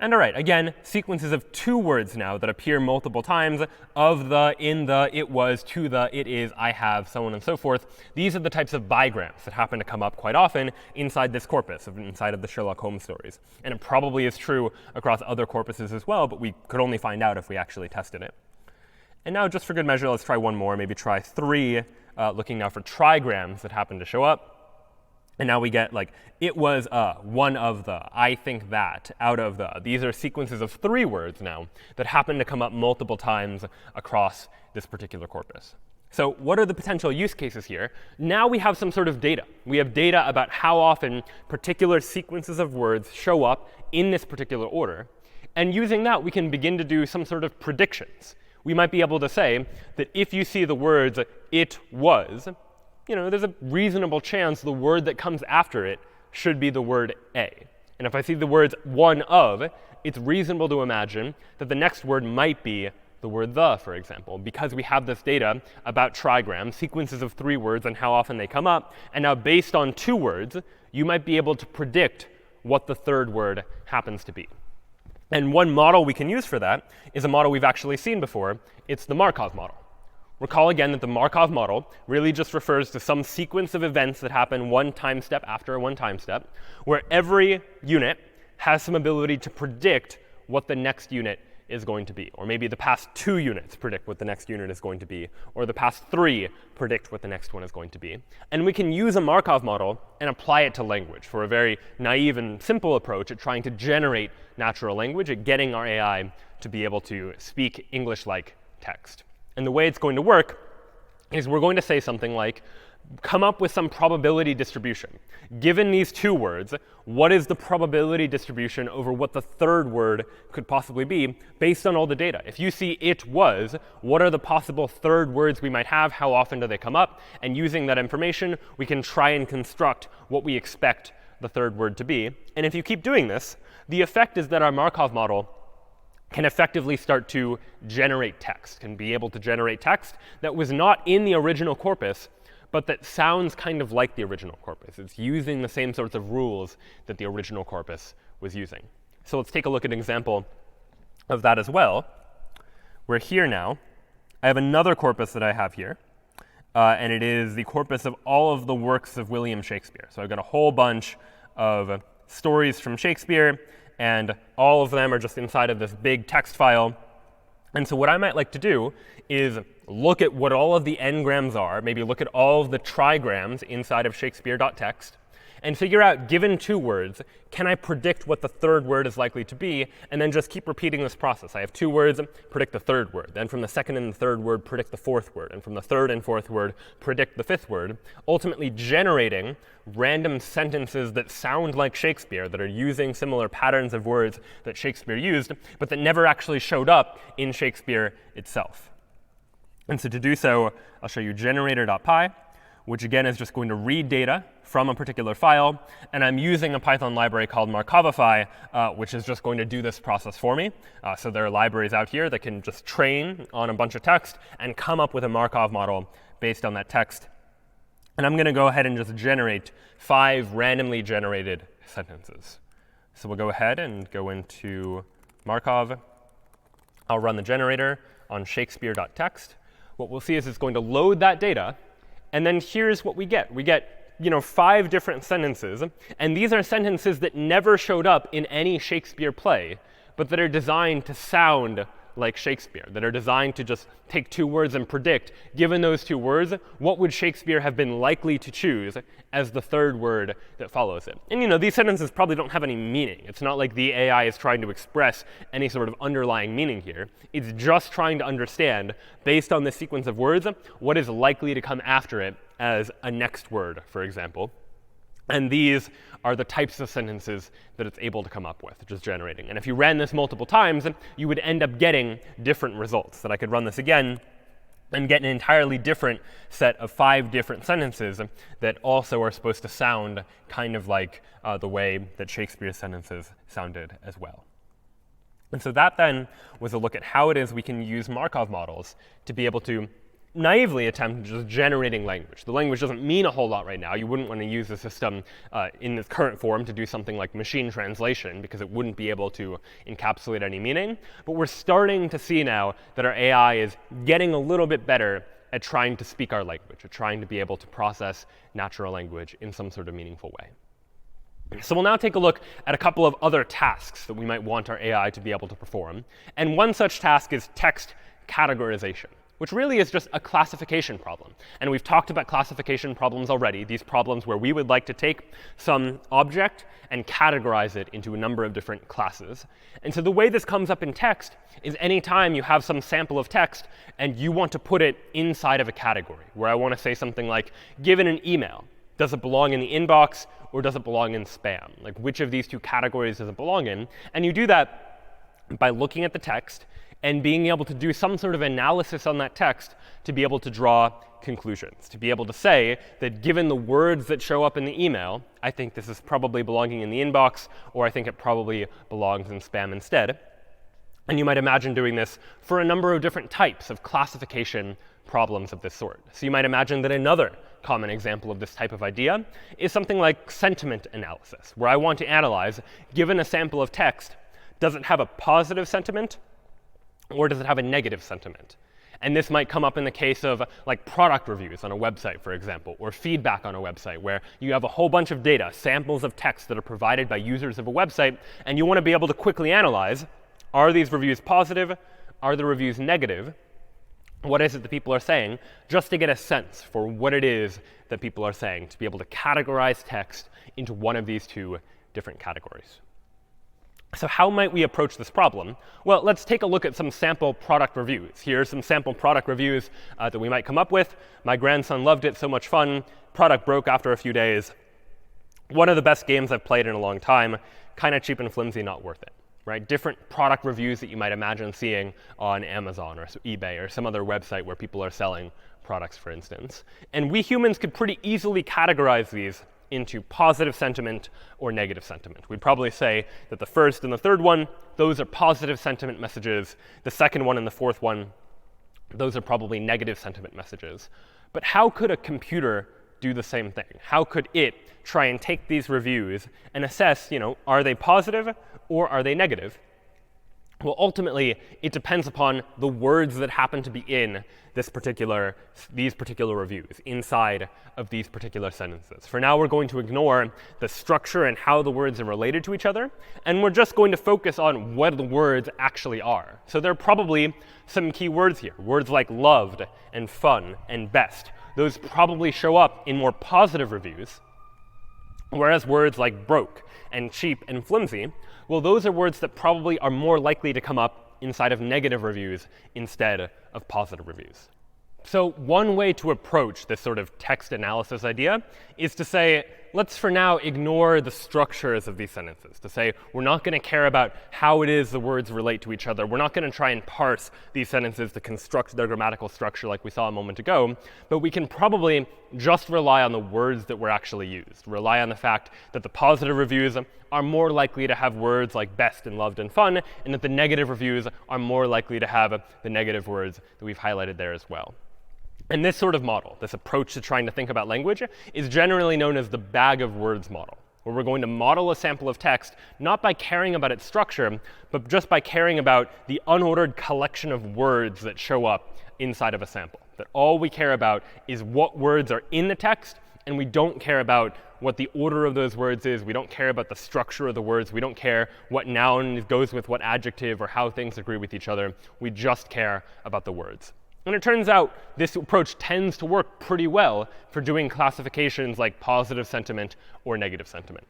And all right, again, sequences of two words now that appear multiple times, of the, in the, it was, to the, it is, I have, so on and so forth. These are the types of bigrams that happen to come up quite often inside this corpus, inside of the Sherlock Holmes stories. And it probably is true across other corpuses as well, but we could only find out if we actually tested it. And now, just for good measure, let's try one more, maybe try 3, looking now for trigrams that happen to show up. And now we get like, it was one of the, I think that, out of the. These are sequences of 3 words now that happen to come up multiple times across this particular corpus. So what are the potential use cases here? Now we have some sort of data. We have data about how often particular sequences of words show up in this particular order. And using that, we can begin to do some sort of predictions. We might be able to say that if you see the words it was, there's a reasonable chance the word that comes after it should be the word a. And if I see the words one of, it's reasonable to imagine that the next word might be the word the, for example, because we have this data about trigrams, sequences of 3 words, and how often they come up. And now based on 2 words, you might be able to predict what the third word happens to be. And one model we can use for that is a model we've actually seen before. It's the Markov model. Recall again that the Markov model really just refers to some sequence of events that happen one time step after one time step, where every unit has some ability to predict what the next unit is going to be. Or maybe the past 2 units predict what the next unit is going to be. Or the past 3 predict what the next one is going to be. And we can use a Markov model and apply it to language for a very naive and simple approach at trying to generate natural language, at getting our AI to be able to speak English-like text. And the way it's going to work is we're going to say something like, come up with some probability distribution. Given these 2 words, what is the probability distribution over what the third word could possibly be based on all the data? If you see it was, what are the possible third words we might have? How often do they come up? And using that information, we can try and construct what we expect the third word to be. And if you keep doing this, the effect is that our Markov model can effectively start to generate text, can be able to generate text that was not in the original corpus, but that sounds kind of like the original corpus. It's using the same sorts of rules that the original corpus was using. So let's take a look at an example of that as well. We're here now. I have another corpus that I have here. And it is the corpus of all of the works of William Shakespeare. So I've got a whole bunch of stories from Shakespeare. And all of them are just inside of this big text file. And so what I might like to do is look at what all of the n-grams are, maybe look at all of the trigrams inside of Shakespeare.txt, and figure out, given 2 words, can I predict what the third word is likely to be, and then just keep repeating this process. I have 2 words, predict the third word. Then from the second and the third word, predict the fourth word. And from the third and fourth word, predict the fifth word, ultimately generating random sentences that sound like Shakespeare, that are using similar patterns of words that Shakespeare used, but that never actually showed up in Shakespeare itself. And so to do so, I'll show you generator.py, which again is just going to read data from a particular file. And I'm using a Python library called Markovify, which is just going to do this process for me. So there are libraries out here that can just train on a bunch of text and come up with a Markov model based on that text. And I'm going to go ahead and just generate 5 randomly generated sentences. So we'll go ahead and go into Markov. I'll run the generator on Shakespeare.txt. What we'll see is it's going to load that data. And then here's what we get. We get 5 different sentences. And these are sentences that never showed up in any Shakespeare play, but that are designed to sound like Shakespeare, that are designed to just take 2 words and predict, given those 2 words, what would Shakespeare have been likely to choose as the third word that follows it. And these sentences probably don't have any meaning. It's not like the AI is trying to express any sort of underlying meaning here. It's just trying to understand, based on this sequence of words, what is likely to come after it as a next word, for example. And these are the types of sentences that it's able to come up with, just generating. And if you ran this multiple times, you would end up getting different results. That I could run this again and get an entirely different set of 5 different sentences that also are supposed to sound kind of like the way that Shakespeare's sentences sounded as well. And so that then was a look at how it is we can use Markov models to be able to naively attempt just generating language. The language doesn't mean a whole lot right now. You wouldn't want to use the system in its current form to do something like machine translation, because it wouldn't be able to encapsulate any meaning. But we're starting to see now that our AI is getting a little bit better at trying to speak our language, at trying to be able to process natural language in some sort of meaningful way. So we'll now take a look at a couple of other tasks that we might want our AI to be able to perform. And one such task is text categorization, which really is just a classification problem. And we've talked about classification problems already, these problems where we would like to take some object and categorize it into a number of different classes. And so the way this comes up in text is anytime you have some sample of text and you want to put it inside of a category, where I want to say something like, given an email, does it belong in the inbox or does it belong in spam? Like, which of these 2 categories does it belong in? And you do that by looking at the text and being able to do some sort of analysis on that text to be able to draw conclusions, to be able to say that given the words that show up in the email, I think this is probably belonging in the inbox, or I think it probably belongs in spam instead. And you might imagine doing this for a number of different types of classification problems of this sort. So you might imagine that another common example of this type of idea is something like sentiment analysis, where I want to analyze, given a sample of text, does it have a positive sentiment or does it have a negative sentiment? And this might come up in the case of like product reviews on a website, for example, or feedback on a website, where you have a whole bunch of data, samples of text that are provided by users of a website, and you want to be able to quickly analyze, Are these reviews positive? Are the reviews negative? What is it that people are saying? Just to get a sense for what it is that people are saying, to be able to categorize text into one of these two different categories. So how might we approach this problem? Well, let's take a look at some sample product reviews. Here are some sample product reviews that we might come up with. My grandson loved it, so much fun. Product broke after a few days. One of the best games I've played in a long time. Kind of cheap and flimsy, not worth it. Right? Different product reviews that you might imagine seeing on Amazon or eBay or some other website where people are selling products, for instance. And we humans could pretty easily categorize these into positive sentiment or negative sentiment. We'd probably say that the first and the third one, those are positive sentiment messages. The second one and the fourth one, those are probably negative sentiment messages. But how could a computer do the same thing? How could it try and take these reviews and assess, are they positive or are they negative? Well, ultimately, it depends upon the words that happen to be in these particular reviews, inside of these particular sentences. For now, we're going to ignore the structure and how the words are related to each other, and we're just going to focus on what the words actually are. So there are probably some key words here, words like loved and fun and best. Those probably show up in more positive reviews, whereas words like broke and cheap and flimsy, well, those are words that probably are more likely to come up inside of negative reviews instead of positive reviews. So one way to approach this sort of text analysis idea is to say, let's for now ignore the structures of these sentences. To say, we're not going to care about how it is the words relate to each other. We're not going to try and parse these sentences to construct their grammatical structure like we saw a moment ago. But we can probably just rely on the words that were actually used. Rely on the fact that the positive reviews are more likely to have words like best and loved and fun, and that the negative reviews are more likely to have the negative words that we've highlighted there as well. And this sort of model, this approach to trying to think about language, is generally known as the bag of words model, where we're going to model a sample of text not by caring about its structure, but just by caring about the unordered collection of words that show up inside of a sample. That all we care about is what words are in the text, and we don't care about what the order of those words is. We don't care about the structure of the words. We don't care what noun goes with what adjective or how things agree with each other. We just care about the words. And it turns out this approach tends to work pretty well for doing classifications like positive sentiment or negative sentiment.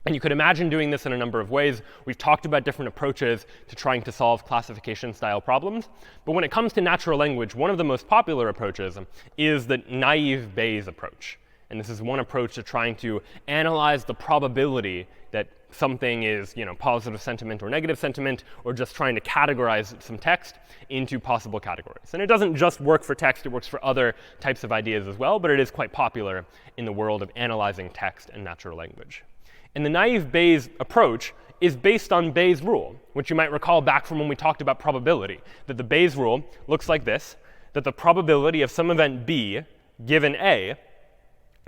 And you could imagine doing this in a number of ways. We've talked about different approaches to trying to solve classification-style problems. But when it comes to natural language, one of the most popular approaches is the naive Bayes approach. And this is one approach to trying to analyze the probability that something is positive sentiment or negative sentiment, or just trying to categorize some text into possible categories. And it doesn't just work for text. It works for other types of ideas as well. But it is quite popular in the world of analyzing text and natural language. And the naive Bayes approach is based on Bayes' rule, which you might recall back from when we talked about probability, that the Bayes' rule looks like this, that the probability of some event B given A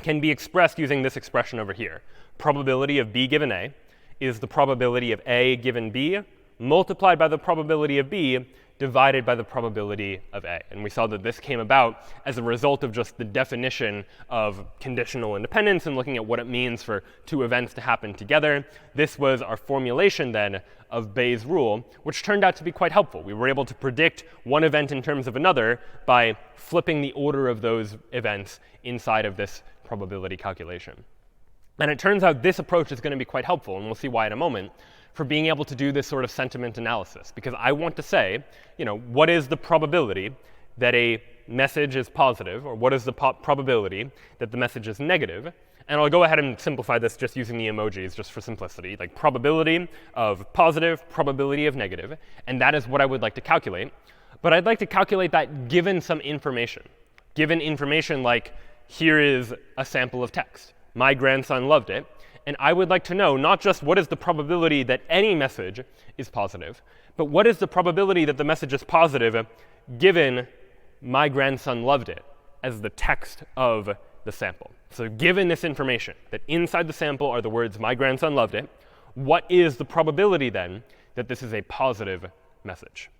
can be expressed using this expression over here. Probability of B given A is the probability of A given B multiplied by the probability of B divided by the probability of A. And we saw that this came about as a result of just the definition of conditional independence and looking at what it means for two events to happen together. This was our formulation then of Bayes' rule, which turned out to be quite helpful. We were able to predict one event in terms of another by flipping the order of those events inside of this probability calculation. And it turns out this approach is going to be quite helpful, and we'll see why in a moment, for being able to do this sort of sentiment analysis. Because I want to say, what is the probability that a message is positive, or what is the probability that the message is negative? And I'll go ahead and simplify this just using the emojis, just for simplicity, like probability of positive, probability of negative. And that is what I would like to calculate. But I'd like to calculate that given some information. Given information like, here is a sample of text. My grandson loved it. And I would like to know not just what is the probability that any message is positive, but what is the probability that the message is positive given my grandson loved it as the text of the sample. So given this information, that inside the sample are the words my grandson loved it, what is the probability then that this is a positive message?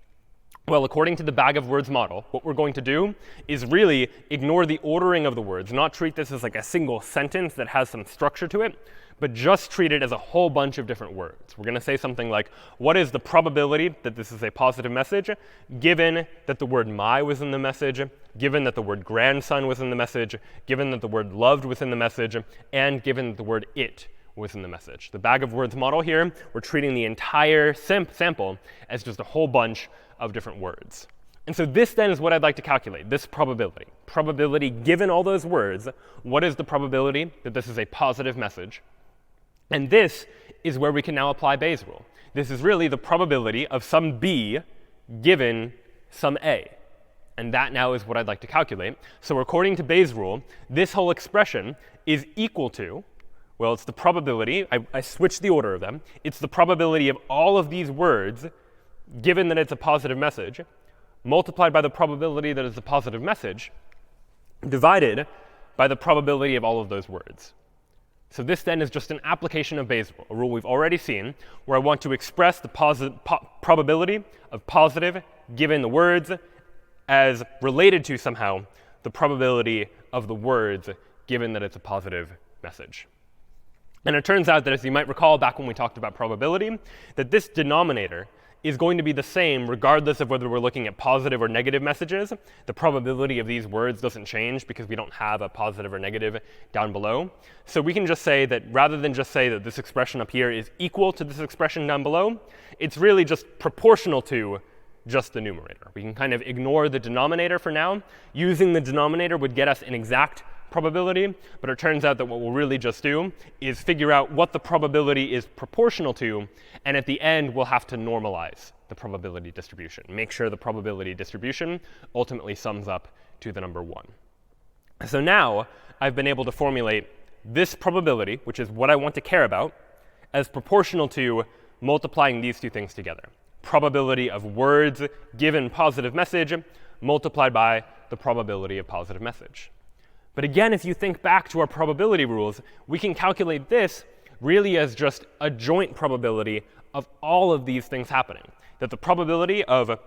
Well, according to the bag of words model, what we're going to do is really ignore the ordering of the words, not treat this as like a single sentence that has some structure to it, but just treat it as a whole bunch of different words. We're going to say something like, what is the probability that this is a positive message, given that the word my was in the message, given that the word grandson was in the message, given that the word loved was in the message, and given that the word it was in the message. The bag of words model here, we're treating the entire sample as just a whole bunch of different words. And so this then is what I'd like to calculate, this probability. Probability given all those words, what is the probability that this is a positive message? And this is where we can now apply Bayes' rule. This is really the probability of some b given some a. And that now is what I'd like to calculate. So according to Bayes' rule, this whole expression is equal to, well, it's the probability, I switched the order of them. It's the probability of all of these words, given that it's a positive message, multiplied by the probability that it's a positive message, divided by the probability of all of those words. So this then is just an application of Bayes' rule, a rule we've already seen, where I want to express the probability of positive given the words as related to somehow the probability of the words given that it's a positive message. And it turns out that, as you might recall back when we talked about probability, that this denominator is going to be the same regardless of whether we're looking at positive or negative messages. The probability of these words doesn't change because we don't have a positive or negative down below. So we can just say that rather than just say that this expression up here is equal to this expression down below, it's really just proportional to just the numerator. We can kind of ignore the denominator for now. Using the denominator would get us an exact probability, but it turns out that what we'll really just do is figure out what the probability is proportional to, and at the end we'll have to normalize the probability distribution. Make sure the probability distribution ultimately sums up to the number 1. So now I've been able to formulate this probability, which is what I want to care about, as proportional to multiplying these two things together. Probability of words given positive message multiplied by the probability of positive message. But again, if you think back to our probability rules, we can calculate this really as just a joint probability of all of these things happening. That the probability of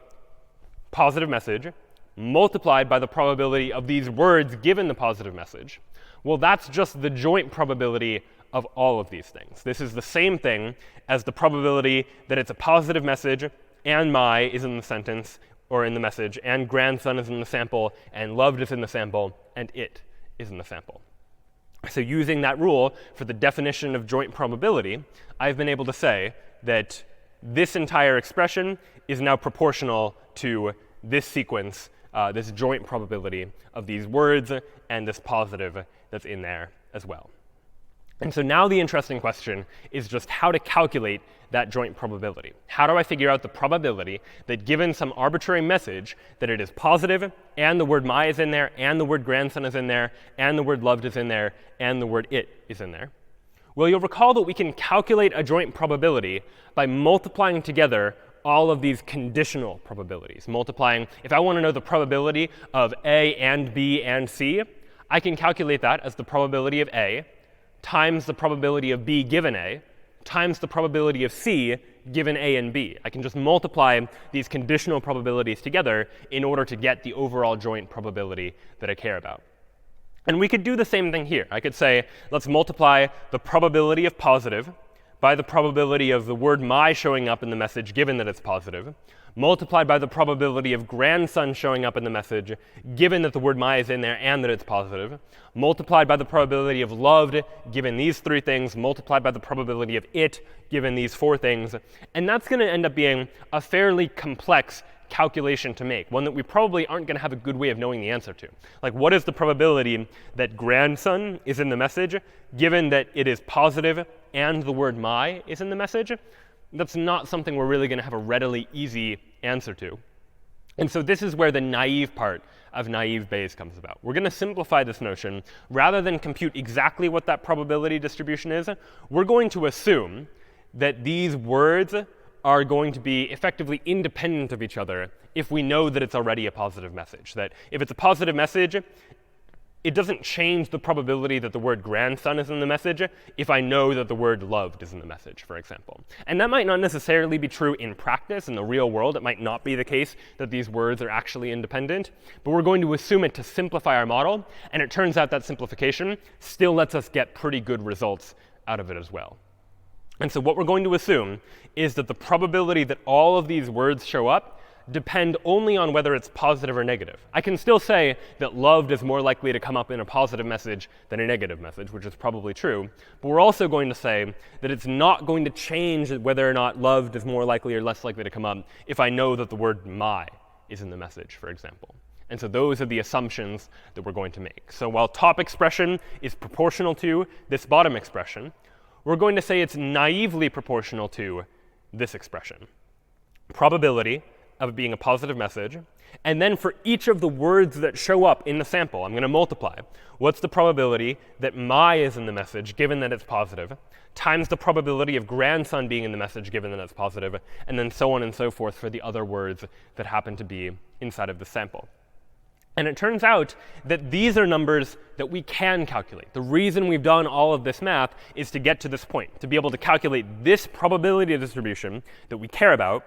positive message multiplied by the probability of these words given the positive message, well, that's just the joint probability of all of these things. This is the same thing as the probability that it's a positive message and my is in the sentence or in the message, and grandson is in the sample, and loved is in the sample, and it is in the sample. So using that rule for the definition of joint probability, I've been able to say that this entire expression is now proportional to this sequence, this joint probability of these words and this positive that's in there as well. And so now the interesting question is just how to calculate that joint probability. How do I figure out the probability that given some arbitrary message that it is positive, and the word my is in there, and the word grandson is in there, and the word loved is in there, and the word it is in there? Well, you'll recall that we can calculate a joint probability by multiplying together all of these conditional probabilities. Multiplying, if I want to know the probability of A and B and C, I can calculate that as the probability of A times the probability of B given A times the probability of C given A and B. I can just multiply these conditional probabilities together in order to get the overall joint probability that I care about. And we could do the same thing here. I could say, let's multiply the probability of positive by the probability of the word my showing up in the message given that it's positive, multiplied by the probability of grandson showing up in the message given that the word my is in there and that it's positive, multiplied by the probability of loved given these 3 things, multiplied by the probability of it given these 4 things. And that's going to end up being a fairly complex calculation to make, one that we probably aren't going to have a good way of knowing the answer to. Like, what is the probability that grandson is in the message given that it is positive and the word my is in the message? That's not something we're really going to have a readily easy answer to. And so this is where the naive part of naive Bayes comes about. We're going to simplify this notion. Rather than compute exactly what that probability distribution is, we're going to assume that these words are going to be effectively independent of each other if we know that it's already a positive message. That if it's a positive message, it doesn't change the probability that the word grandson is in the message if I know that the word loved is in the message, for example. And that might not necessarily be true in practice, in the real world. It might not be the case that these words are actually independent. But we're going to assume it to simplify our model. And it turns out that simplification still lets us get pretty good results out of it as well. And so what we're going to assume is that the probability that all of these words show up depend only on whether it's positive or negative. I can still say that loved is more likely to come up in a positive message than a negative message, which is probably true. But we're also going to say that it's not going to change whether or not loved is more likely or less likely to come up if I know that the word my is in the message, for example. And so those are the assumptions that we're going to make. So while top expression is proportional to this bottom expression, we're going to say it's naively proportional to this expression. Probability of it being a positive message. And then for each of the words that show up in the sample, I'm going to multiply. What's the probability that my is in the message, given that it's positive, times the probability of grandson being in the message, given that it's positive, and then so on and so forth for the other words that happen to be inside of the sample. And it turns out that these are numbers that we can calculate. The reason we've done all of this math is to get to this point, to be able to calculate this probability distribution that we care about,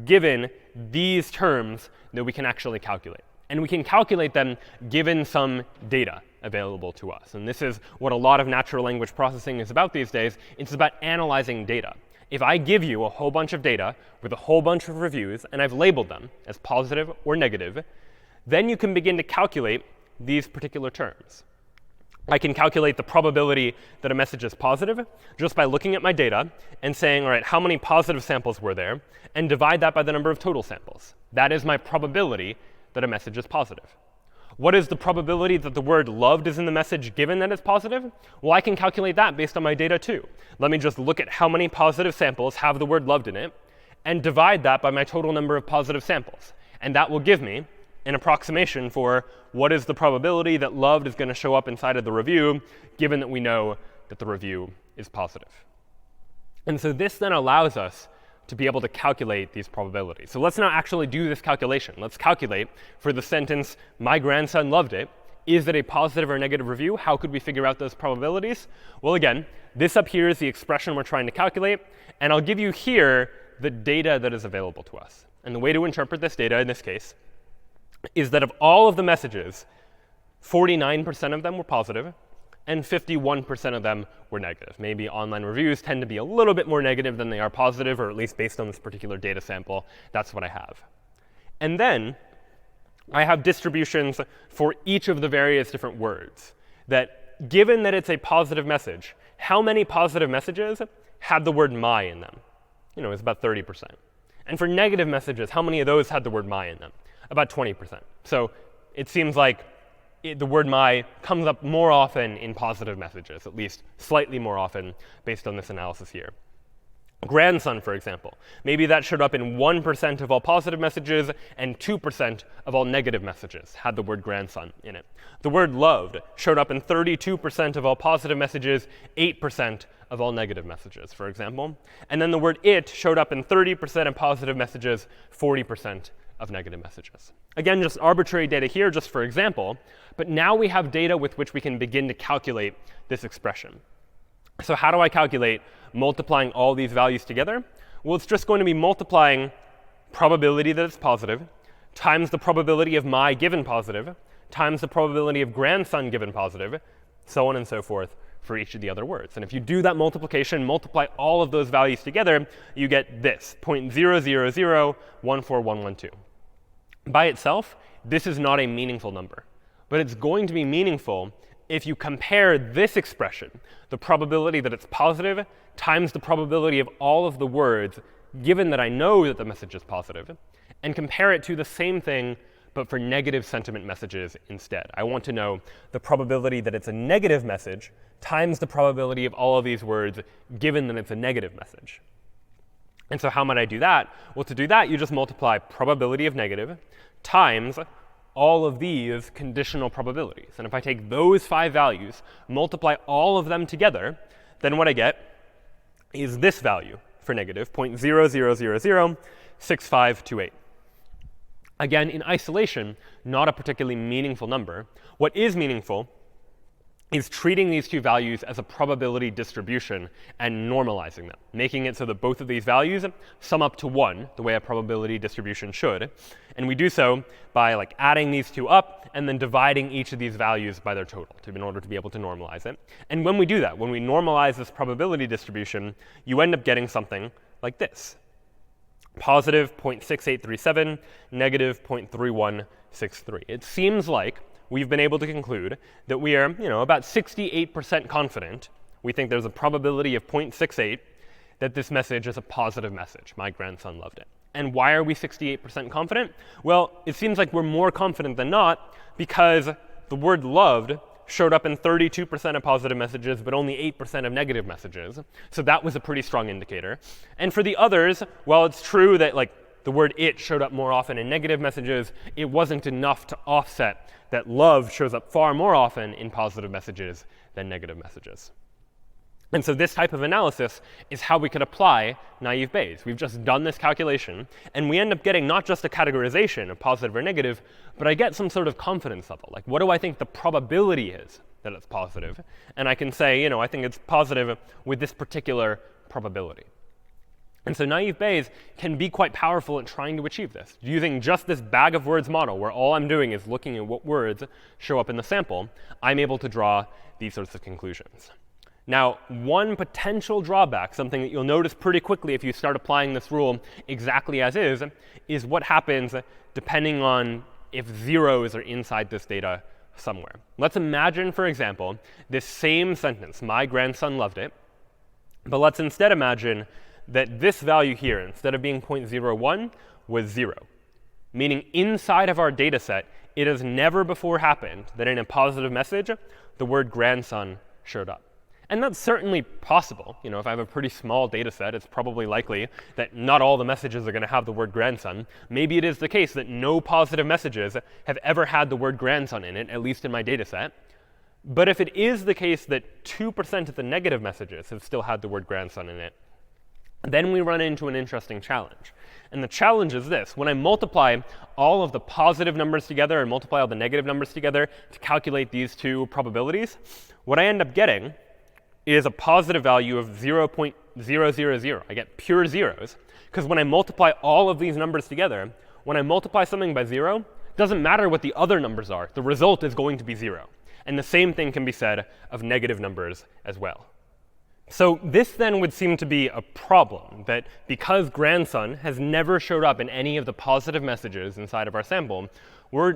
given these terms that we can actually calculate. And we can calculate them given some data available to us. And this is what a lot of natural language processing is about these days. It's about analyzing data. If I give you a whole bunch of data with a whole bunch of reviews, and I've labeled them as positive or negative, then you can begin to calculate these particular terms. I can calculate the probability that a message is positive just by looking at my data and saying, all right, how many positive samples were there, and divide that by the number of total samples. That is my probability that a message is positive. What is the probability that the word loved is in the message given that it's positive? Well, I can calculate that based on my data too. Let me just look at how many positive samples have the word loved in it, and divide that by my total number of positive samples. And that will give me an approximation for what is the probability that loved is going to show up inside of the review, given that we know that the review is positive. And so this then allows us to be able to calculate these probabilities. So let's now actually do this calculation. Let's calculate for the sentence, my grandson loved it. Is it a positive or negative review? How could we figure out those probabilities? Well, again, this up here is the expression we're trying to calculate. And I'll give you here the data that is available to us. And the way to interpret this data in this case is that of all of the messages, 49% of them were positive, and 51% of them were negative. Maybe online reviews tend to be a little bit more negative than they are positive, or at least based on this particular data sample, that's what I have. And then I have distributions for each of the various different words. That given that it's a positive message, how many positive messages had the word my in them? It's about 30%. And for negative messages, how many of those had the word my in them? About 20%. So it seems like the word my comes up more often in positive messages, at least slightly more often based on this analysis here. Grandson, for example, maybe that showed up in 1% of all positive messages and 2% of all negative messages had the word grandson in it. The word loved showed up in 32% of all positive messages, 8% of all negative messages, for example. And then the word it showed up in 30% of positive messages, 40% of negative messages. Again, just arbitrary data here, just for example. But now we have data with which we can begin to calculate this expression. So how do I calculate multiplying all these values together? Well, it's just going to be multiplying probability that it's positive times the probability of my given positive times the probability of grandson given positive, so on and so forth for each of the other words. And if you do that multiplication, multiply all of those values together, you get this, 0.00014112. By itself, this is not a meaningful number. But it's going to be meaningful if you compare this expression, the probability that it's positive, times the probability of all of the words, given that I know that the message is positive, and compare it to the same thing, but for negative sentiment messages instead. I want to know the probability that it's a negative message times the probability of all of these words, given that it's a negative message. And so how might I do that? Well, to do that, you just multiply probability of negative times all of these conditional probabilities. And if I take those 5 values, multiply all of them together, then what I get is this value for negative, 0.00006528. Again, in isolation, not a particularly meaningful number. What is meaningful is treating these two values as a probability distribution and normalizing them, making it so that both of these values sum up to 1, the way a probability distribution should. And we do so by adding these two up and then dividing each of these values by their total in order to be able to normalize it. And when we do that, when we normalize this probability distribution, you end up getting something like this. Positive 0.6837, negative 0.3163. It seems like we've been able to conclude that we are, about 68% confident. We think there's a probability of 0.68 that this message is a positive message. My grandson loved it. And why are we 68% confident? Well, it seems like we're more confident than not because the word loved showed up in 32% of positive messages, but only 8% of negative messages. So that was a pretty strong indicator. And for the others, while it's true that the word it showed up more often in negative messages, it wasn't enough to offset that love shows up far more often in positive messages than negative messages. And so this type of analysis is how we could apply naive Bayes. We've just done this calculation, and we end up getting not just a categorization of positive or negative, but I get some sort of confidence level. What do I think the probability is that it's positive? And I can say, I think it's positive with this particular probability. And so naive Bayes can be quite powerful at trying to achieve this. Using just this bag of words model, where all I'm doing is looking at what words show up in the sample, I'm able to draw these sorts of conclusions. Now, one potential drawback, something that you'll notice pretty quickly if you start applying this rule exactly as is what happens depending on if zeros are inside this data somewhere. Let's imagine, for example, this same sentence, my grandson loved it, but let's instead imagine that this value here, instead of being 0.01, was 0. Meaning inside of our data set, it has never before happened that in a positive message, the word grandson showed up. And that's certainly possible. If I have a pretty small data set, it's probably likely that not all the messages are going to have the word grandson. Maybe it is the case that no positive messages have ever had the word grandson in it, at least in my data set. But if it is the case that 2% of the negative messages have still had the word grandson in it, then we run into an interesting challenge. And the challenge is this. When I multiply all of the positive numbers together and multiply all the negative numbers together to calculate these two probabilities, what I end up getting is a positive value of 0.000. I get pure zeros. Because when I multiply all of these numbers together, when I multiply something by 0, it doesn't matter what the other numbers are. The result is going to be 0. And the same thing can be said of negative numbers as well. So this then would seem to be a problem, that because grandson has never showed up in any of the positive messages inside of our sample, we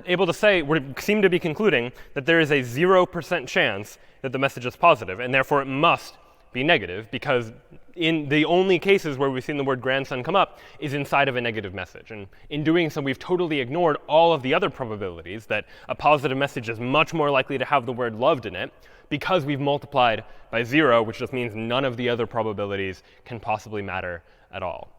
seem to be concluding that there is a 0% chance that the message is positive, and therefore it must be negative, because in the only cases where we've seen the word grandson come up is inside of a negative message. And in doing so, we've totally ignored all of the other probabilities that a positive message is much more likely to have the word loved in it, because we've multiplied by 0, which just means none of the other probabilities can possibly matter at all.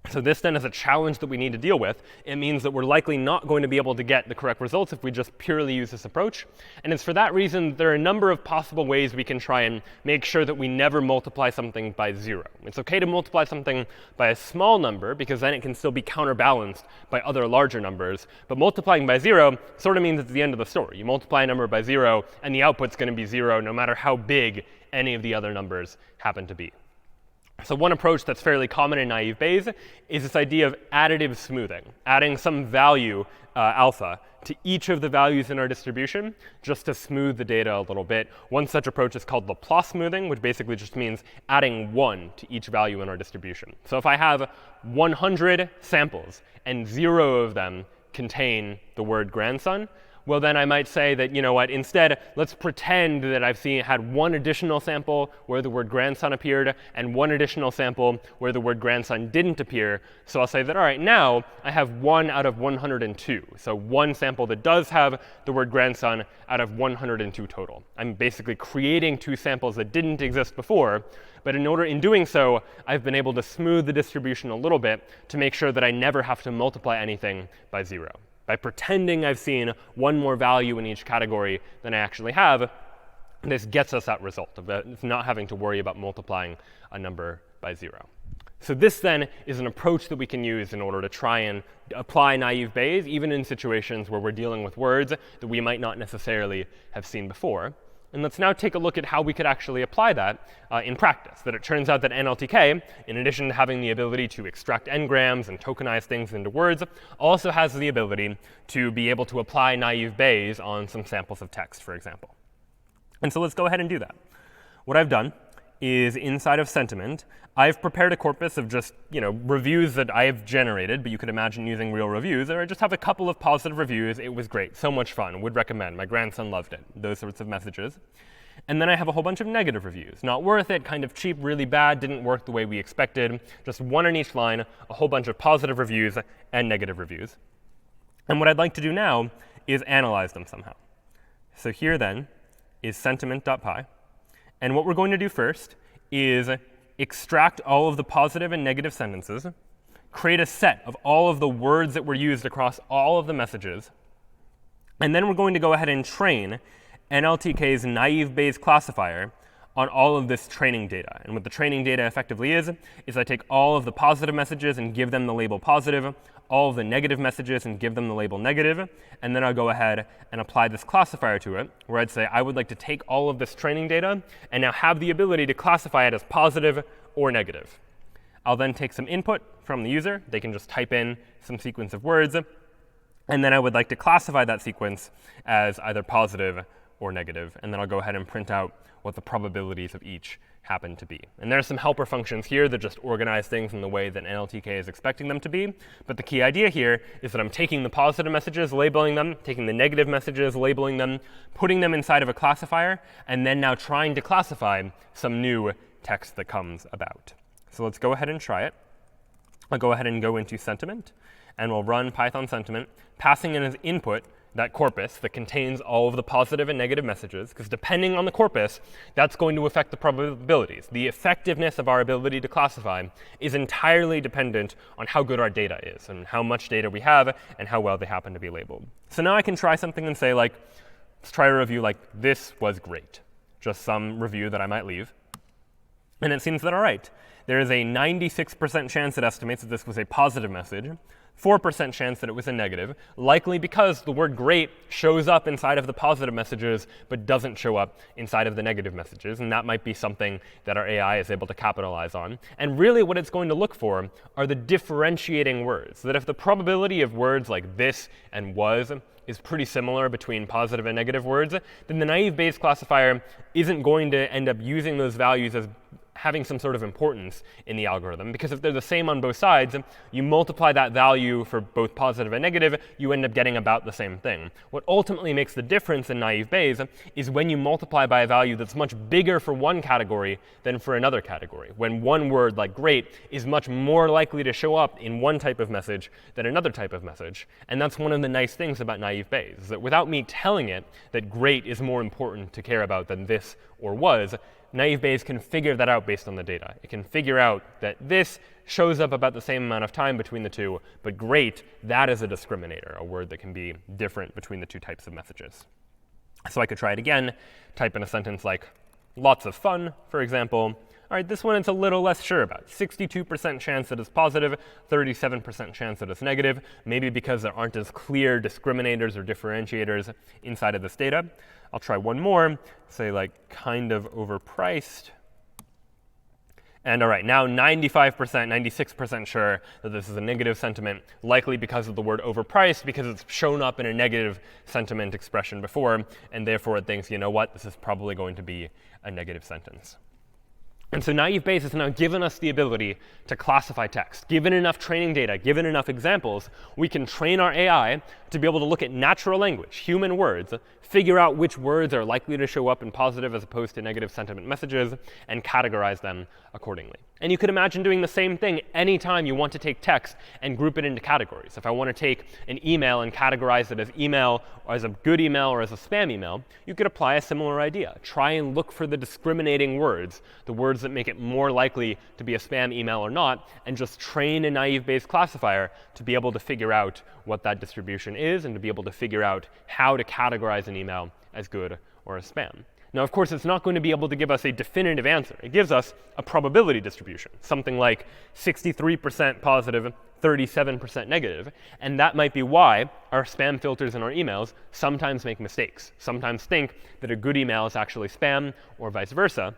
So this then is a challenge that we need to deal with. It means that we're likely not going to be able to get the correct results if we just purely use this approach. And it's for that reason there are a number of possible ways we can try and make sure that we never multiply something by 0. It's OK to multiply something by a small number, because then it can still be counterbalanced by other larger numbers. But multiplying by 0 sort of means it's the end of the story. You multiply a number by 0, and the output's going to be 0 no matter how big any of the other numbers happen to be. So one approach that's fairly common in naive Bayes is this idea of additive smoothing, adding some value, alpha, to each of the values in our distribution just to smooth the data a little bit. One such approach is called Laplace smoothing, which basically just means adding 1 to each value in our distribution. So if I have 100 samples and 0 of them contain the word grandson, well, then I might say that, instead, let's pretend that I've had one additional sample where the word grandson appeared and one additional sample where the word grandson didn't appear. So I'll say that, all right, now I have 1 out of 102. So one sample that does have the word grandson out of 102 total. I'm basically creating 2 samples that didn't exist before. But in doing so, I've been able to smooth the distribution a little bit to make sure that I never have to multiply anything by 0. By pretending I've seen one more value in each category than I actually have, this gets us that result of not having to worry about multiplying a number by 0. So this then is an approach that we can use in order to try and apply naive Bayes, even in situations where we're dealing with words that we might not necessarily have seen before. And let's now take a look at how we could actually apply that in practice. That it turns out that NLTK, in addition to having the ability to extract n-grams and tokenize things into words, also has the ability to be able to apply naive Bayes on some samples of text, for example. And so let's go ahead and do that. What I've done is inside of sentiment, I've prepared a corpus of just reviews that I have generated, but you could imagine using real reviews. Or I just have a couple of positive reviews. It was great, so much fun, would recommend. My grandson loved it, those sorts of messages. And then I have a whole bunch of negative reviews. Not worth it, kind of cheap, really bad, didn't work the way we expected. Just one on each line, a whole bunch of positive reviews and negative reviews. And what I'd like to do now is analyze them somehow. So here then is sentiment.py. And what we're going to do first is extract all of the positive and negative sentences, create a set of all of the words that were used across all of the messages, and then we're going to go ahead and train NLTK's naive Bayes classifier on all of this training data. And what the training data effectively is I take all of the positive messages and give them the label positive, all of the negative messages and give them the label negative, and then I'll go ahead and apply this classifier to it, where I'd say I would like to take all of this training data and now have the ability to classify it as positive or negative. I'll then take some input from the user. They can just type in some sequence of words, and then I would like to classify that sequence as either positive or negative, and then I'll go ahead and print out what the probabilities of each happen to be. And there are some helper functions here that just organize things in the way that NLTK is expecting them to be. But the key idea here is that I'm taking the positive messages, labeling them, taking the negative messages, labeling them, putting them inside of a classifier, and then now trying to classify some new text that comes about. So let's go ahead and try it. I'll go ahead and go into sentiment, and we'll run Python sentiment, passing in as input that corpus that contains all of the positive and negative messages, because depending on the corpus, that's going to affect the probabilities. The effectiveness of our ability to classify is entirely dependent on how good our data is and how much data we have and how well they happen to be labeled. So now I can try something and say, like, let's try a review like, this was great. Just some review that I might leave. And it seems that, all right, there is a 96% chance it estimates that this was a positive message, 4% chance that it was a negative, likely because the word great shows up inside of the positive messages but doesn't show up inside of the negative messages. And that might be something that our AI is able to capitalize on. And really what it's going to look for are the differentiating words. That if the probability of words like this and was is pretty similar between positive and negative words, then the naive Bayes classifier isn't going to end up using those values as having some sort of importance in the algorithm. Because if they're the same on both sides, you multiply that value for both positive and negative, you end up getting about the same thing. What ultimately makes the difference in naive Bayes is when you multiply by a value that's much bigger for one category than for another category. When one word, like great, is much more likely to show up in one type of message than another type of message. And that's one of the nice things about naive Bayes, is that without me telling it that great is more important to care about than this or was, naive Bayes can figure that out based on the data. It can figure out that this shows up about the same amount of time between the two, but great, that is a discriminator, a word that can be different between the two types of messages. So I could try it again, type in a sentence like lots of fun, for example. All right, this one it's a little less sure about. 62% chance that it's positive, 37% chance that it's negative, maybe because there aren't as clear discriminators or differentiators inside of this data. I'll try one more, say like kind of overpriced. And all right, now 95%, 96% sure that this is a negative sentiment, likely because of the word overpriced, because it's shown up in a negative sentiment expression before, and therefore it thinks, you know what, this is probably going to be a negative sentence. And so naive Bayes has now given us the ability to classify text. Given enough training data, given enough examples, we can train our AI to be able to look at natural language, human words, figure out which words are likely to show up in positive as opposed to negative sentiment messages, and categorize them accordingly. And you could imagine doing the same thing anytime you want to take text and group it into categories. If I want to take an email and categorize it as email, or as a good email, or as a spam email, you could apply a similar idea. Try and look for the discriminating words, the words that make it more likely to be a spam email or not, and just train a naive Bayes classifier to be able to figure out what that distribution is and to be able to figure out how to categorize an email as good or as spam. Now, of course, it's not going to be able to give us a definitive answer. It gives us a probability distribution, something like 63% positive, 37% negative. And that might be why our spam filters in our emails sometimes make mistakes, sometimes think that a good email is actually spam or vice versa,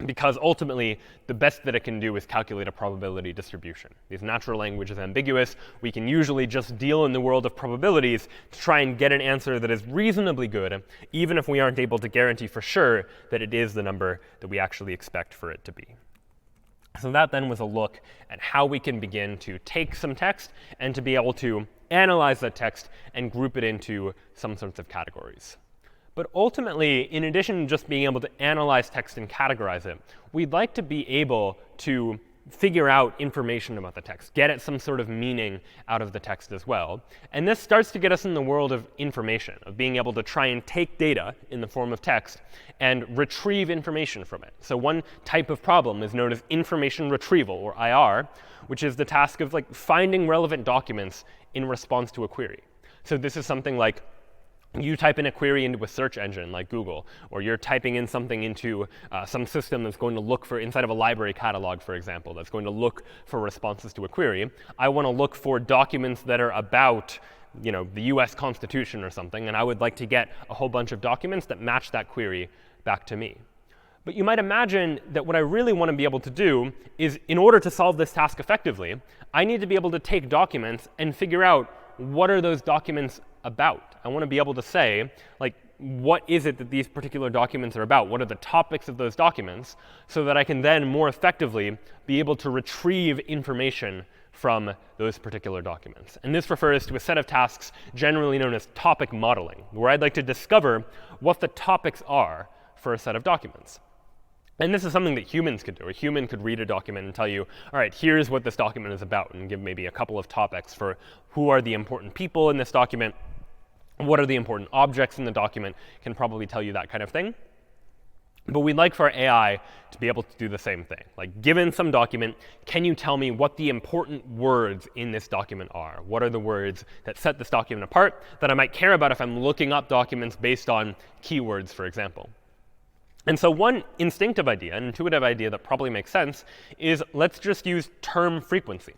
because ultimately, the best that it can do is calculate a probability distribution. Because natural language is ambiguous. We can usually just deal in the world of probabilities to try and get an answer that is reasonably good, even if we aren't able to guarantee for sure that it is the number that we actually expect for it to be. So that then was a look at how we can begin to take some text and to be able to analyze that text and group it into some sorts of categories. But ultimately, in addition to just being able to analyze text and categorize it, we'd like to be able to figure out information about the text, get at some sort of meaning out of the text as well. And this starts to get us in the world of information, of being able to try and take data in the form of text and retrieve information from it. So one type of problem is known as information retrieval, or IR, which is the task of finding relevant documents in response to a query. So this is something like you type in a query into a search engine like Google, or you're typing in something into some system that's going to look for, inside of a library catalog, for example, that's going to look for responses to a query. I want to look for documents that are about the US Constitution or something, and I would like to get a whole bunch of documents that match that query back to me. But you might imagine that what I really want to be able to do is, in order to solve this task effectively, I need to be able to take documents and figure out what are those documents about. I want to be able to say, what is it that these particular documents are about? What are the topics of those documents? So that I can then more effectively be able to retrieve information from those particular documents. And this refers to a set of tasks generally known as topic modeling, where I'd like to discover what the topics are for a set of documents. And this is something that humans could do. A human could read a document and tell you, all right, here's what this document is about, and give maybe a couple of topics for who are the important people in this document, what are the important objects in the document, can probably tell you that kind of thing. But we'd like for our AI to be able to do the same thing. Given some document, can you tell me what the important words in this document are? What are the words that set this document apart that I might care about if I'm looking up documents based on keywords, for example? And so one instinctive idea, an intuitive idea that probably makes sense, is let's just use term frequency.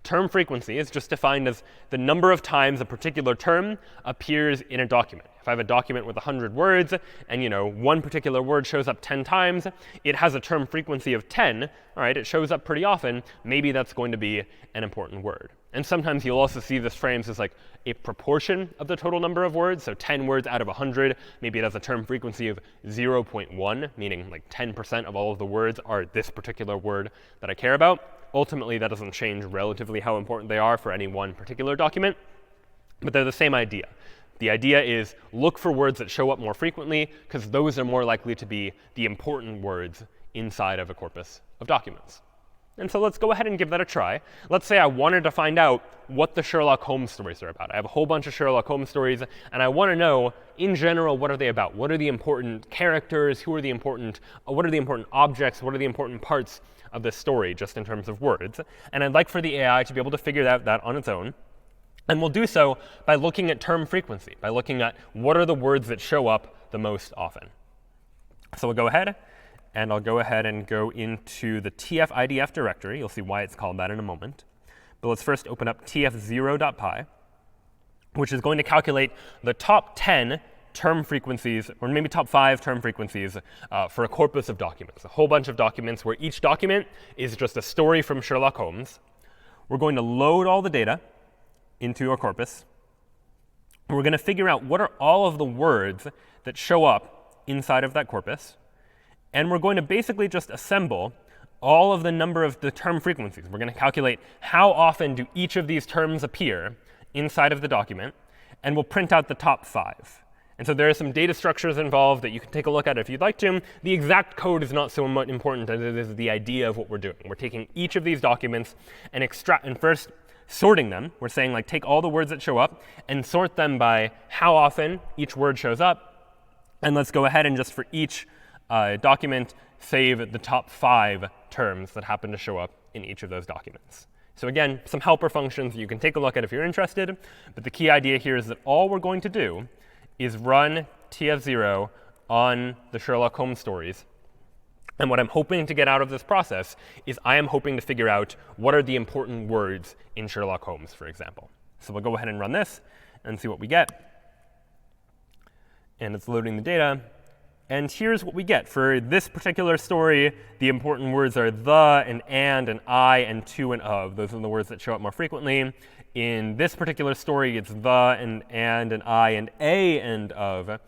Term frequency is just defined as the number of times a particular term appears in a document. If I have a document with 100 words and one particular word shows up 10 times, it has a term frequency of 10. All right, it shows up pretty often. Maybe that's going to be an important word. And sometimes you'll also see this framed as a proportion of the total number of words. So 10 words out of 100, maybe it has a term frequency of 0.1, meaning 10% of all of the words are this particular word that I care about. Ultimately, that doesn't change relatively how important they are for any one particular document, but they're the same idea. The idea is look for words that show up more frequently, because those are more likely to be the important words inside of a corpus of documents. And so let's go ahead and give that a try. Let's say I wanted to find out what the Sherlock Holmes stories are about. I have a whole bunch of Sherlock Holmes stories, and I want to know, in general, what are they about? What are the important characters? What are the important objects? What are the important parts of this story, just in terms of words? And I'd like for the AI to be able to figure that on its own. And we'll do so by looking at term frequency, by looking at what are the words that show up the most often. So we'll go ahead, and I'll go ahead and go into the tf-idf directory. You'll see why it's called that in a moment. But let's first open up tf0.py, which is going to calculate the top 10 term frequencies, or maybe top 5 term frequencies for a corpus of documents, a whole bunch of documents where each document is just a story from Sherlock Holmes. We're going to load all the data into our corpus. We're going to figure out what are all of the words that show up inside of that corpus. And we're going to basically just assemble all of the number of the term frequencies. We're going to calculate how often do each of these terms appear inside of the document. And we'll print out the top 5. And so there are some data structures involved that you can take a look at if you'd like to. The exact code is not so much important as it is the idea of what we're doing. We're taking each of these documents and first sorting them. We're saying, take all the words that show up and sort them by how often each word shows up. And let's go ahead and just for each document, save the top 5 terms that happen to show up in each of those documents. So again, some helper functions you can take a look at if you're interested. But the key idea here is that all we're going to do is run tf0 on the Sherlock Holmes stories. And what I'm hoping to get out of this process is I am hoping to figure out what are the important words in Sherlock Holmes, for example. So we'll go ahead and run this and see what we get. And it's loading the data. And here's what we get. For this particular story, the important words are the, and I, and to, and of. Those are the words that show up more frequently. In this particular story, it's the, and I, and a, and of.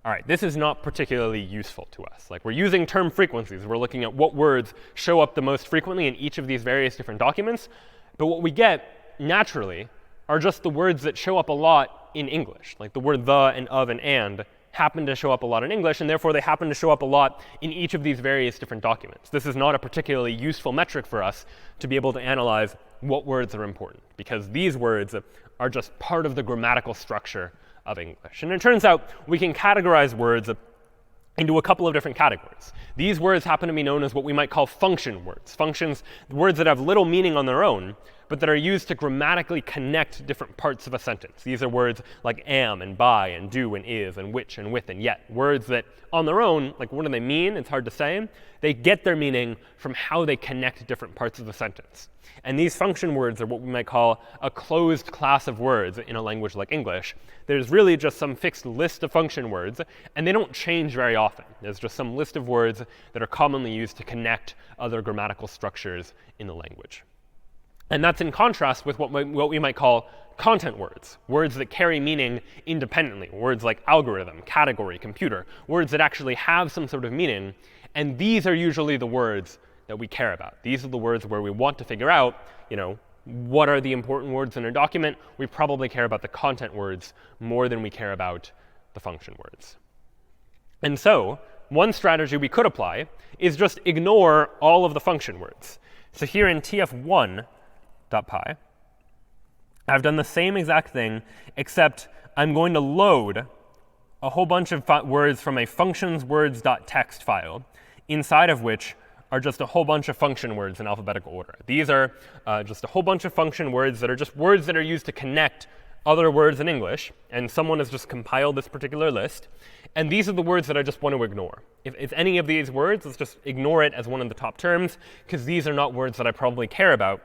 All right, this is not particularly useful to us. Like, we're using term frequencies. We're looking at what words show up the most frequently in each of these various different documents. But what we get, naturally, are just the words that show up a lot in English. Like the word the, and of, and happen to show up a lot in English, and therefore they happen to show up a lot in each of these various different documents. This is not a particularly useful metric for us to be able to analyze what words are important, because these words are just part of the grammatical structure of English. And it turns out we can categorize words into a couple of different categories. These words happen to be known as what we might call function words. Functions, words that have little meaning on their own, but that are used to grammatically connect different parts of a sentence. These are words like am, and by, and do, and is, and which, and with, and yet. Words that on their own, like what do they mean? It's hard to say. They get their meaning from how they connect different parts of the sentence. And these function words are what we might call a closed class of words in a language like English. There's really just some fixed list of function words, and they don't change very often. There's just some list of words that are commonly used to connect other grammatical structures in the language. And that's in contrast with what we might call content words, words that carry meaning independently, words like algorithm, category, computer, words that actually have some sort of meaning. And these are usually the words that we care about. These are the words where we want to figure out, what are the important words in a document. We probably care about the content words more than we care about the function words. And so one strategy we could apply is just ignore all of the function words. So here in tf1.py, I've done the same exact thing, except I'm going to load a whole bunch of words from a functionswords.txt file, inside of which are just a whole bunch of function words in alphabetical order. These are just a whole bunch of function words that are just words that are used to connect other words in English. And someone has just compiled this particular list. And these are the words that I just want to ignore. If any of these words, let's just ignore it as one of the top terms, because these are not words that I probably care about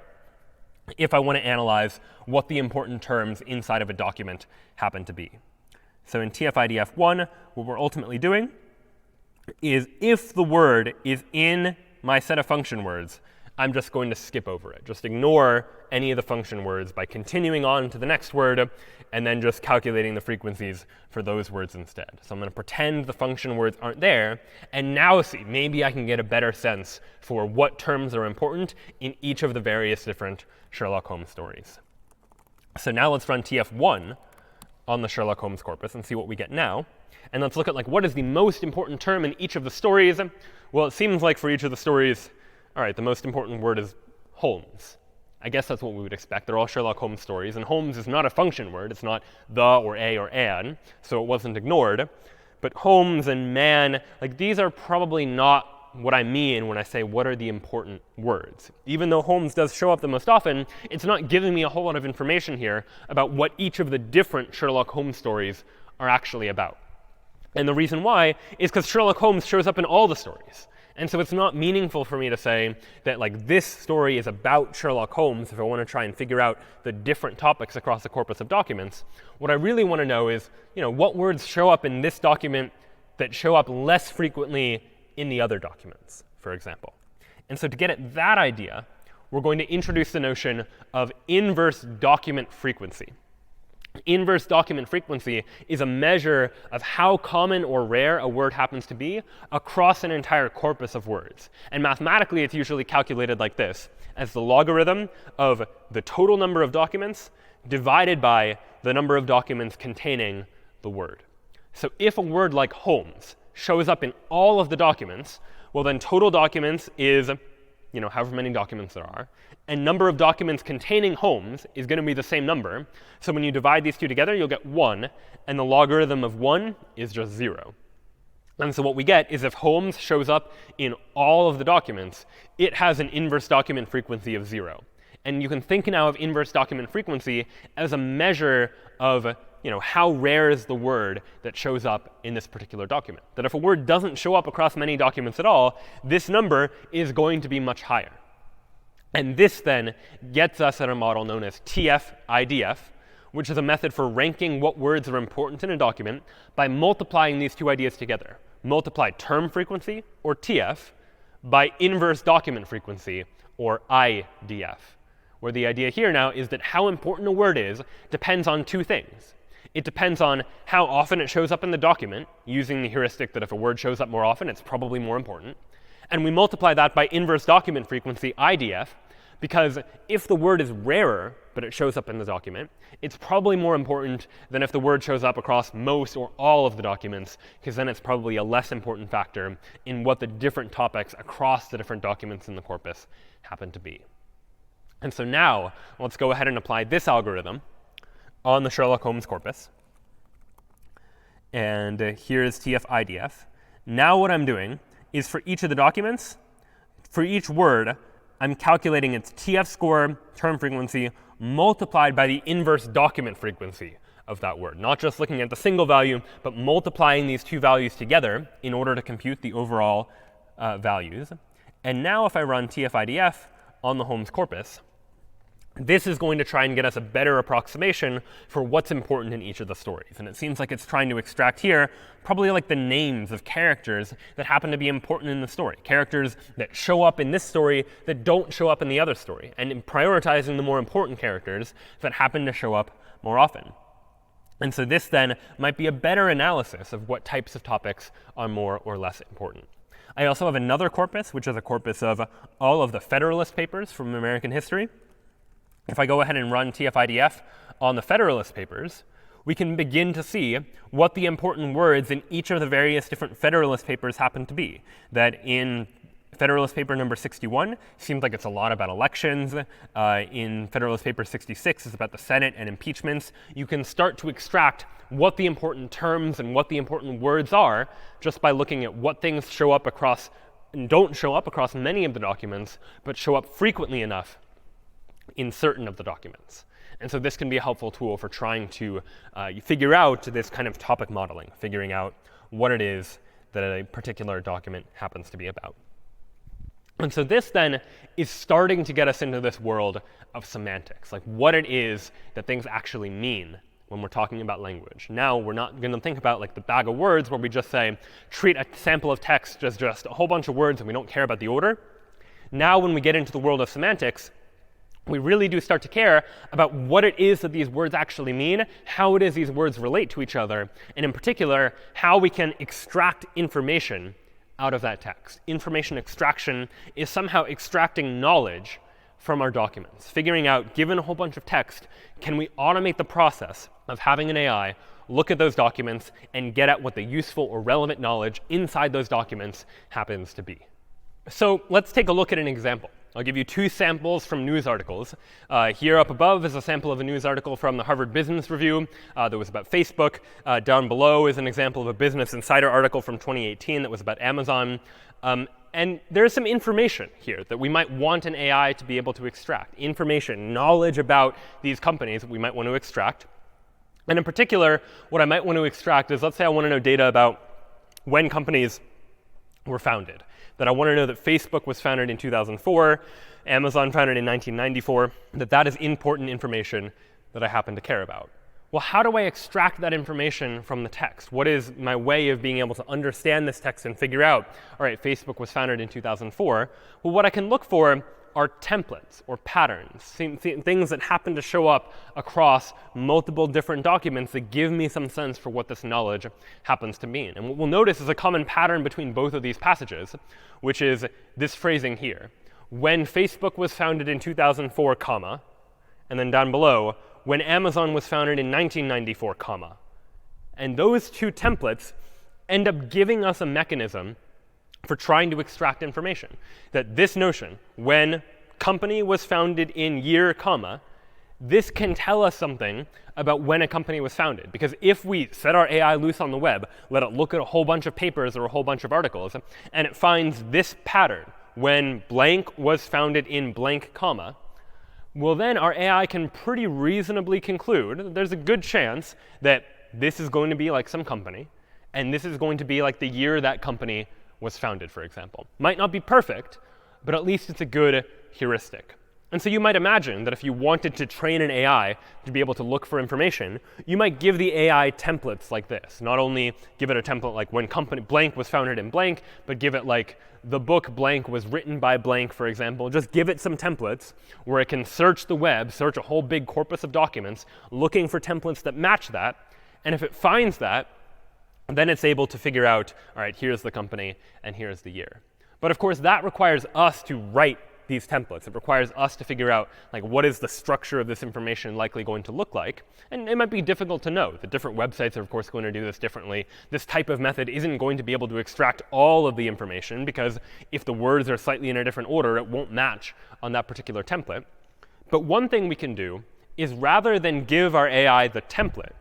if I want to analyze what the important terms inside of a document happen to be. So in tf-idf1, what we're ultimately doing is if the word is in my set of function words, I'm just going to skip over it. Just ignore any of the function words by continuing on to the next word and then just calculating the frequencies for those words instead. So I'm going to pretend the function words aren't there and now see, maybe I can get a better sense for what terms are important in each of the various different Sherlock Holmes stories. So now let's run tf1 on the Sherlock Holmes corpus and see what we get now. And let's look at what is the most important term in each of the stories. Well, it seems like for each of the stories, all right, the most important word is Holmes. I guess that's what we would expect. They're all Sherlock Holmes stories. And Holmes is not a function word. It's not the or a or an, so it wasn't ignored. But Holmes and man, these are probably not what I mean when I say what are the important words. Even though Holmes does show up the most often, it's not giving me a whole lot of information here about what each of the different Sherlock Holmes stories are actually about. And the reason why is because Sherlock Holmes shows up in all the stories. And so it's not meaningful for me to say that this story is about Sherlock Holmes if I want to try and figure out the different topics across the corpus of documents. What I really want to know is, what words show up in this document that show up less frequently in the other documents, for example. And so to get at that idea, we're going to introduce the notion of inverse document frequency. Inverse document frequency is a measure of how common or rare a word happens to be across an entire corpus of words. And mathematically, it's usually calculated like this, as the logarithm of the total number of documents divided by the number of documents containing the word. So if a word like Holmes shows up in all of the documents, well, then total documents is however many documents there are. And number of documents containing Holmes is going to be the same number. So when you divide these two together, you'll get 1. And the logarithm of 1 is just 0. And so what we get is if Holmes shows up in all of the documents, it has an inverse document frequency of 0. And you can think now of inverse document frequency as a measure of how rare is the word that shows up in this particular document. That if a word doesn't show up across many documents at all, this number is going to be much higher. And this then gets us at a model known as TF-IDF, which is a method for ranking what words are important in a document by multiplying these two ideas together. Multiply term frequency, or TF, by inverse document frequency, or IDF. Where the idea here now is that how important a word is depends on two things. It depends on how often it shows up in the document, using the heuristic that if a word shows up more often, it's probably more important. And we multiply that by inverse document frequency, IDF, because if the word is rarer, but it shows up in the document, it's probably more important than if the word shows up across most or all of the documents, because then it's probably a less important factor in what the different topics across the different documents in the corpus happen to be. And so now, let's go ahead and apply this algorithm on the Sherlock Holmes corpus. And here's TF-IDF. Now what I'm doing is for each of the documents, for each word, I'm calculating its TF score, term frequency, multiplied by the inverse document frequency of that word. Not just looking at the single value, but multiplying these two values together in order to compute the overall values. And now if I run TF-IDF on the Holmes corpus, this is going to try and get us a better approximation for what's important in each of the stories. And it seems like it's trying to extract here probably like the names of characters that happen to be important in the story. Characters that show up in this story that don't show up in the other story. And in prioritizing the more important characters that happen to show up more often. And so this then might be a better analysis of what types of topics are more or less important. I also have another corpus, which is a corpus of all of the Federalist Papers from American history. If I go ahead and run TF-IDF on the Federalist Papers, we can begin to see what the important words in each of the various different Federalist Papers happen to be. That in Federalist Paper number 61 seems like it's a lot about elections. In Federalist Paper 66 it's about the Senate and impeachments. You can start to extract what the important terms and what the important words are just by looking at what things show up across and don't show up across many of the documents, but show up frequently enough in certain of the documents. And so this can be a helpful tool for trying to figure out this kind of topic modeling, figuring out what it is that a particular document happens to be about. And so this then is starting to get us into this world of semantics, like what it is that things actually mean when we're talking about language. Now we're not going to think about like the bag of words where we just say, treat a sample of text as just a whole bunch of words and we don't care about the order. Now when we get into the world of semantics, we really do start to care about what it is that these words actually mean, how it is these words relate to each other, and in particular, how we can extract information out of that text. Information extraction is somehow extracting knowledge from our documents, figuring out, given a whole bunch of text, can we automate the process of having an AI look at those documents and get at what the useful or relevant knowledge inside those documents happens to be. So let's take a look at an example. I'll give you two samples from news articles. Here up above is a sample of a news article from the Harvard Business Review that was about Facebook. Down below is an example of a Business Insider article from 2018 that was about Amazon. And there's some information here that we might want an AI to be able to extract. Information, knowledge about these companies that we might want to extract. And in particular, what I might want to extract is, let's say I want to know data about when companies were founded. That I want to know that Facebook was founded in 2004, Amazon founded in 1994, that is important information that I happen to care about. Well, how do I extract that information from the text? What is my way of being able to understand this text and figure out, all right, Facebook was founded in 2004? Well, what I can look for are templates or patterns, things that happen to show up across multiple different documents that give me some sense for what this knowledge happens to mean. And what we'll notice is a common pattern between both of these passages, which is this phrasing here. When Facebook was founded in 2004, comma, and then down below, when Amazon was founded in 1994, comma. And those two templates end up giving us a mechanism for trying to extract information. That this notion, when company was founded in year, comma, this can tell us something about when a company was founded. Because if we set our AI loose on the web, let it look at a whole bunch of papers or a whole bunch of articles, and it finds this pattern, when blank was founded in blank, comma, well, then our AI can pretty reasonably conclude that there's a good chance that this is going to be like some company, and this is going to be like the year that company was founded, for example. Might not be perfect, but at least it's a good heuristic. And so you might imagine that if you wanted to train an AI to be able to look for information, you might give the AI templates like this. Not only give it a template like when company blank was founded in blank, but give it like the book blank was written by blank, for example. Just give it some templates where it can search the web, search a whole big corpus of documents, looking for templates that match that. And if it finds that, then it's able to figure out, all right, here's the company and here's the year. But of course, that requires us to write these templates. It requires us to figure out, like, what is the structure of this information likely going to look like? And it might be difficult to know. The different websites are, of course, going to do this differently. This type of method isn't going to be able to extract all of the information, because if the words are slightly in a different order, it won't match on that particular template. But one thing we can do is, rather than give our AI the template,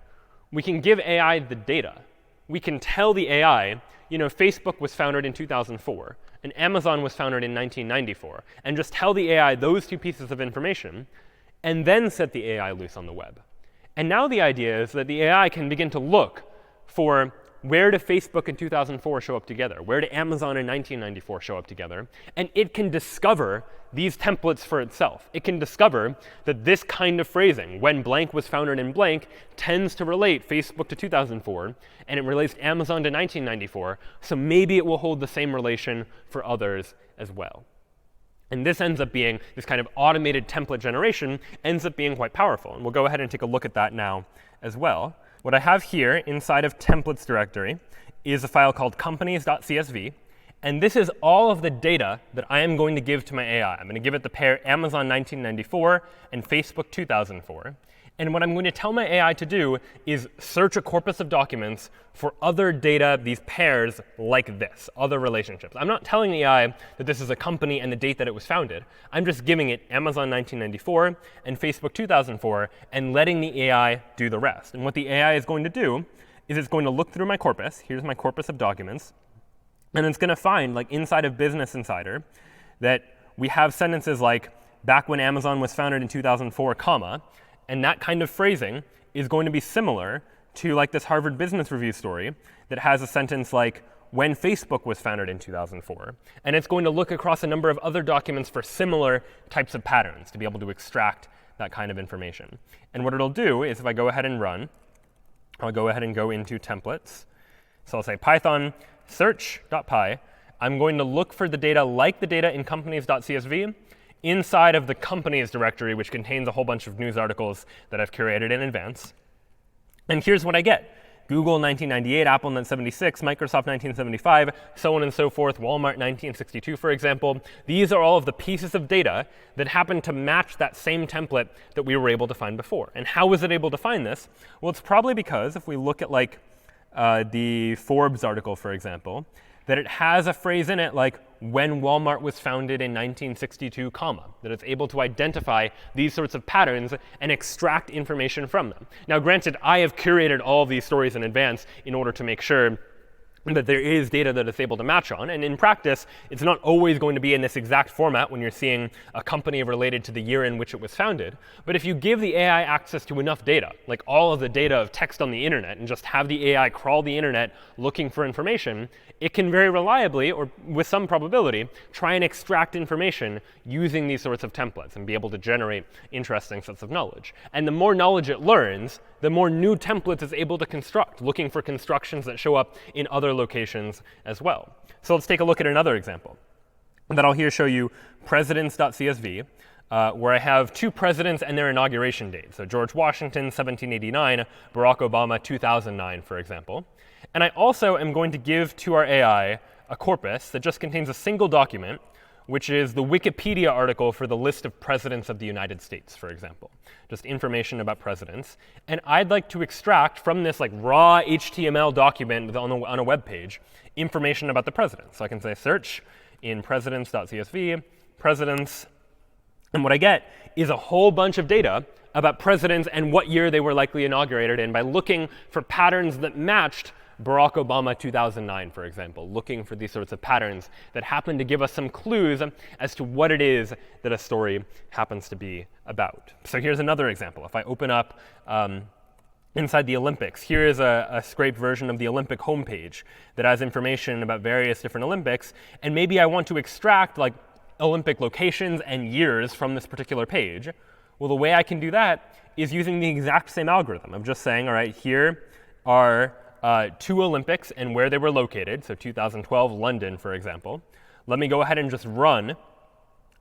we can give AI the data. We can tell the AI, you know, Facebook was founded in 2004, and Amazon was founded in 1994, and just tell the AI those two pieces of information, and then set the AI loose on the web. And now the idea is that the AI can begin to look for, where do Facebook in 2004 show up together? Where do Amazon in 1994 show up together? And it can discover these templates for itself. It can discover that this kind of phrasing, when blank was founded in blank, tends to relate Facebook to 2004, and it relates Amazon to 1994. So maybe it will hold the same relation for others as well. And this ends up being, this kind of automated template generation ends up being quite powerful. And we'll go ahead and take a look at that now as well. What I have here inside of templates directory is a file called companies.csv. And this is all of the data that I am going to give to my AI. I'm going to give it the pair Amazon 1994 and Facebook 2004. And what I'm going to tell my AI to do is search a corpus of documents for other data, these pairs like this, other relationships. I'm not telling the AI that this is a company and the date that it was founded. I'm just giving it Amazon 1994 and Facebook 2004 and letting the AI do the rest. And what the AI is going to do is it's going to look through my corpus. Here's my corpus of documents. And it's going to find, like inside of Business Insider, that we have sentences like, back when Amazon was founded in 2004, comma. And that kind of phrasing is going to be similar to like this Harvard Business Review story that has a sentence like, when Facebook was founded in 2004. And it's going to look across a number of other documents for similar types of patterns to be able to extract that kind of information. And what it'll do is, if I go ahead and run, I'll go ahead and go into templates. So I'll say Python search.py. I'm going to look for the data like the data in companies.csv inside of the companies directory, which contains a whole bunch of news articles that I've curated in advance. And here's what I get. Google 1998, Apple 1976, Microsoft 1975, so on and so forth, Walmart 1962, for example. These are all of the pieces of data that happen to match that same template that we were able to find before. And how was it able to find this? Well, it's probably because if we look at like the Forbes article, for example, that it has a phrase in it like, when Walmart was founded in 1962, comma, that it's able to identify these sorts of patterns and extract information from them. Now, granted, I have curated all of these stories in advance in order to make sure that there is data that it's able to match on. And in practice, it's not always going to be in this exact format when you're seeing a company related to the year in which it was founded. But if you give the AI access to enough data, like all of the data of text on the internet, and just have the AI crawl the internet looking for information, it can very reliably, or with some probability, try and extract information using these sorts of templates and be able to generate interesting sets of knowledge. And the more knowledge it learns, the more new templates it's able to construct, looking for constructions that show up in other locations as well. So let's take a look at another example. And then I'll here show you presidents.csv, where I have two presidents and their inauguration dates. So George Washington, 1789, Barack Obama, 2009, for example. And I also am going to give to our AI a corpus that just contains a single document, which is the Wikipedia article for the list of presidents of the United States, for example. Just information about presidents. And I'd like to extract from this like raw HTML document on a web page information about the presidents. So I can say search in presidents.csv, presidents. And what I get is a whole bunch of data about presidents and what year they were likely inaugurated in by looking for patterns that matched Barack Obama 2009, for example, looking for these sorts of patterns that happen to give us some clues as to what it is that a story happens to be about. So here's another example. If I open up inside the Olympics, here is a scraped version of the Olympic homepage that has information about various different Olympics, and maybe I want to extract like Olympic locations and years from this particular page. Well, the way I can do that is using the exact same algorithm of just saying, all right, here are 2 Olympics and where they were located, so 2012 London, for example. Let me go ahead and just run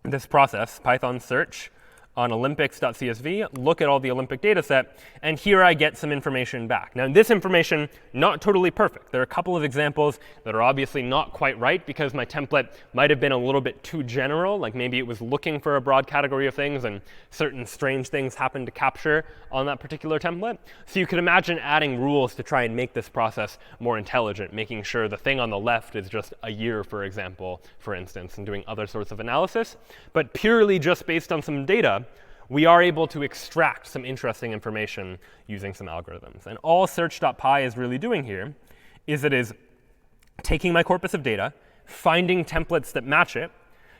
this process, Python search on olympics.csv, look at all the Olympic data set, and here I get some information back. Now, this information, not totally perfect. There are a couple of examples that are obviously not quite right because my template might have been a little bit too general, like maybe it was looking for a broad category of things and certain strange things happened to capture on that particular template. So you could imagine adding rules to try and make this process more intelligent, making sure the thing on the left is just a year, for example, for instance, and doing other sorts of analysis. But purely just based on some data, we are able to extract some interesting information using some algorithms. And all search.py is really doing here is it is taking my corpus of data, finding templates that match it.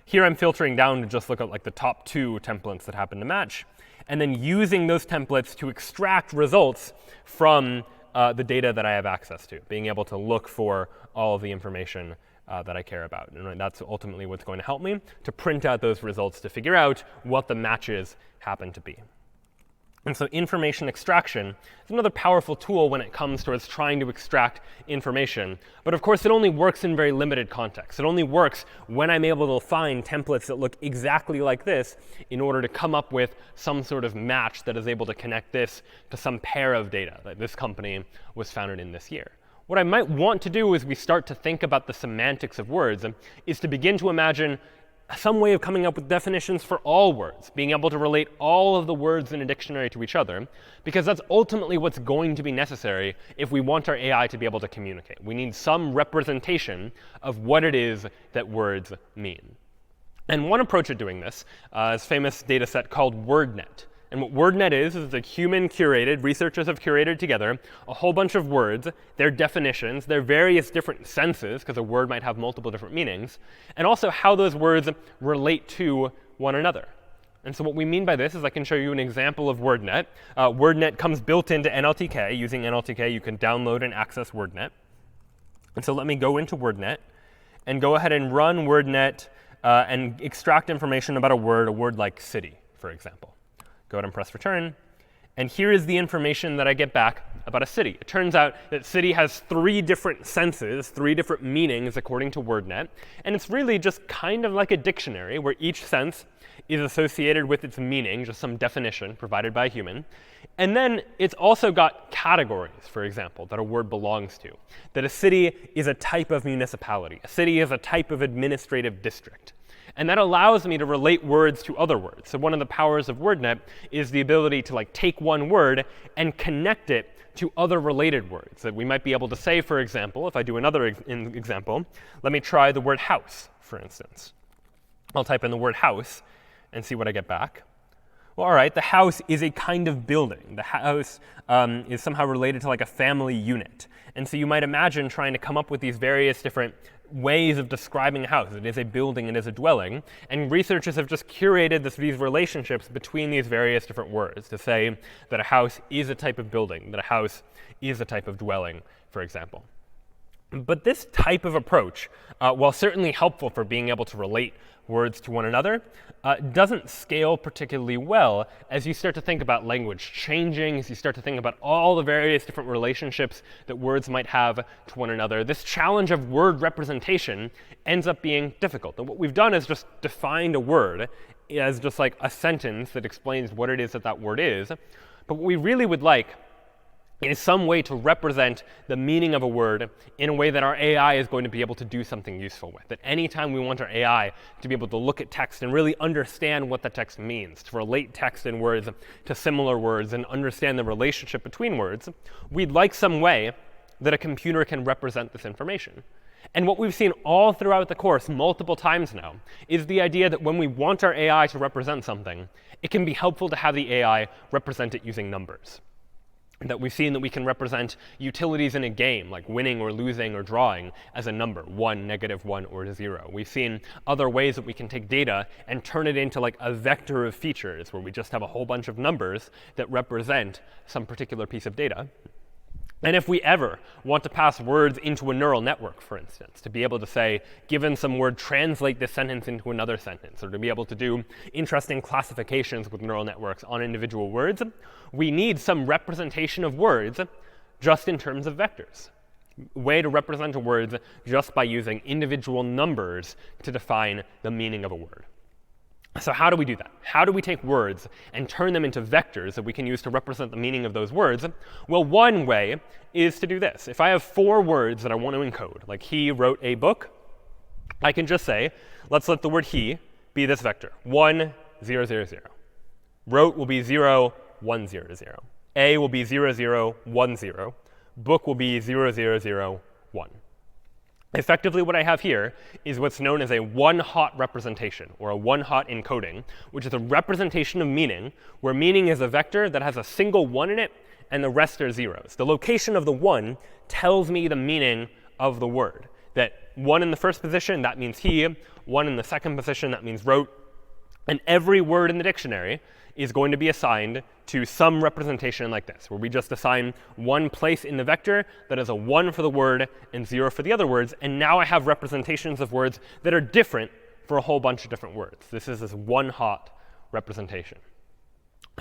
Here I'm filtering down to just look at like the top 2 templates that happen to match, and then using those templates to extract results from the data that I have access to, being able to look for all of the information that I care about. And that's ultimately what's going to help me to print out those results to figure out what the matches happen to be. And so information extraction is another powerful tool when it comes towards trying to extract information. But of course, it only works in very limited contexts. It only works when I'm able to find templates that look exactly like this in order to come up with some sort of match that is able to connect this to some pair of data that this company was founded in this year. What I might want to do as we start to think about the semantics of words is to begin to imagine some way of coming up with definitions for all words, being able to relate all of the words in a dictionary to each other, because that's ultimately what's going to be necessary if we want our AI to be able to communicate. We need some representation of what it is that words mean. And one approach at doing this is a famous data set called WordNet. And what WordNet is a human curated, researchers have curated together a whole bunch of words, their definitions, their various different senses, because a word might have multiple different meanings, and also how those words relate to one another. And so what we mean by this is I can show you an example of WordNet. WordNet comes built into NLTK. Using NLTK, you can download and access WordNet. And so let me go into WordNet and go ahead and run WordNet and extract information about a word like city, for example. Go ahead and press return. And here is the information that I get back about a city. It turns out that city has 3 different senses, 3 different meanings according to WordNet. And it's really just kind of like a dictionary where each sense is associated with its meaning, just some definition provided by a human. And then it's also got categories, for example, that a word belongs to. That a city is a type of municipality. A city is a type of administrative district. And that allows me to relate words to other words. So one of the powers of WordNet is the ability to take one word and connect it to other related words that we might be able to say, for example, if I do another example, let me try the word house, for instance. I'll type in the word house and see what I get back. Well, all right, the house is a kind of building. The house is somehow related to a family unit. And so you might imagine trying to come up with these various different ways of describing a house. It is a building, it is a dwelling. And researchers have just curated these relationships between these various different words to say that a house is a type of building, that a house is a type of dwelling, for example. But this type of approach, while certainly helpful for being able to relate words to one another, doesn't scale particularly well as you start to think about language changing, as you start to think about all the various different relationships that words might have to one another. This challenge of word representation ends up being difficult. And what we've done is just defined a word as just a sentence that explains what it is that that word is. But what we really would like is some way to represent the meaning of a word in a way that our AI is going to be able to do something useful with. That anytime we want our AI to be able to look at text and really understand what the text means, to relate text and words to similar words and understand the relationship between words, we'd like some way that a computer can represent this information. And what we've seen all throughout the course multiple times now is the idea that when we want our AI to represent something, it can be helpful to have the AI represent it using numbers. that we've seen that we can represent utilities in a game, like winning or losing or drawing, as a number, 1, -1, or 0. We've seen other ways that we can take data and turn it into like a vector of features, where we just have a whole bunch of numbers that represent some particular piece of data. And if we ever want to pass words into a neural network, for instance, to be able to say, given some word, translate this sentence into another sentence, or to be able to do interesting classifications with neural networks on individual words, we need some representation of words just in terms of vectors. A way to represent a word just by using individual numbers to define the meaning of a word. So how do we do that? How do we take words and turn them into vectors that we can use to represent the meaning of those words? Well, one way is to do this. If I have 4 words that I want to encode, like he wrote a book, I can just say, let's let the word he be this vector, 1, 0, 0, 0. Wrote will be 0, 1, 0, 0. A will be 0, 0, 1, 0. Book will be 0, 0, 0, 1. Effectively, what I have here is what's known as a one-hot representation, or a one-hot encoding, which is a representation of meaning, where meaning is a vector that has a single 1 in it, and the rest are zeros. The location of the 1 tells me the meaning of the word. That 1 in the first position, that means he. 1 in the second position, that means wrote. And every word in the dictionary is going to be assigned to some representation like this, where we just assign one place in the vector that is a 1 for the word and 0 for the other words. And now I have representations of words that are different for a whole bunch of different words. This is this one-hot representation.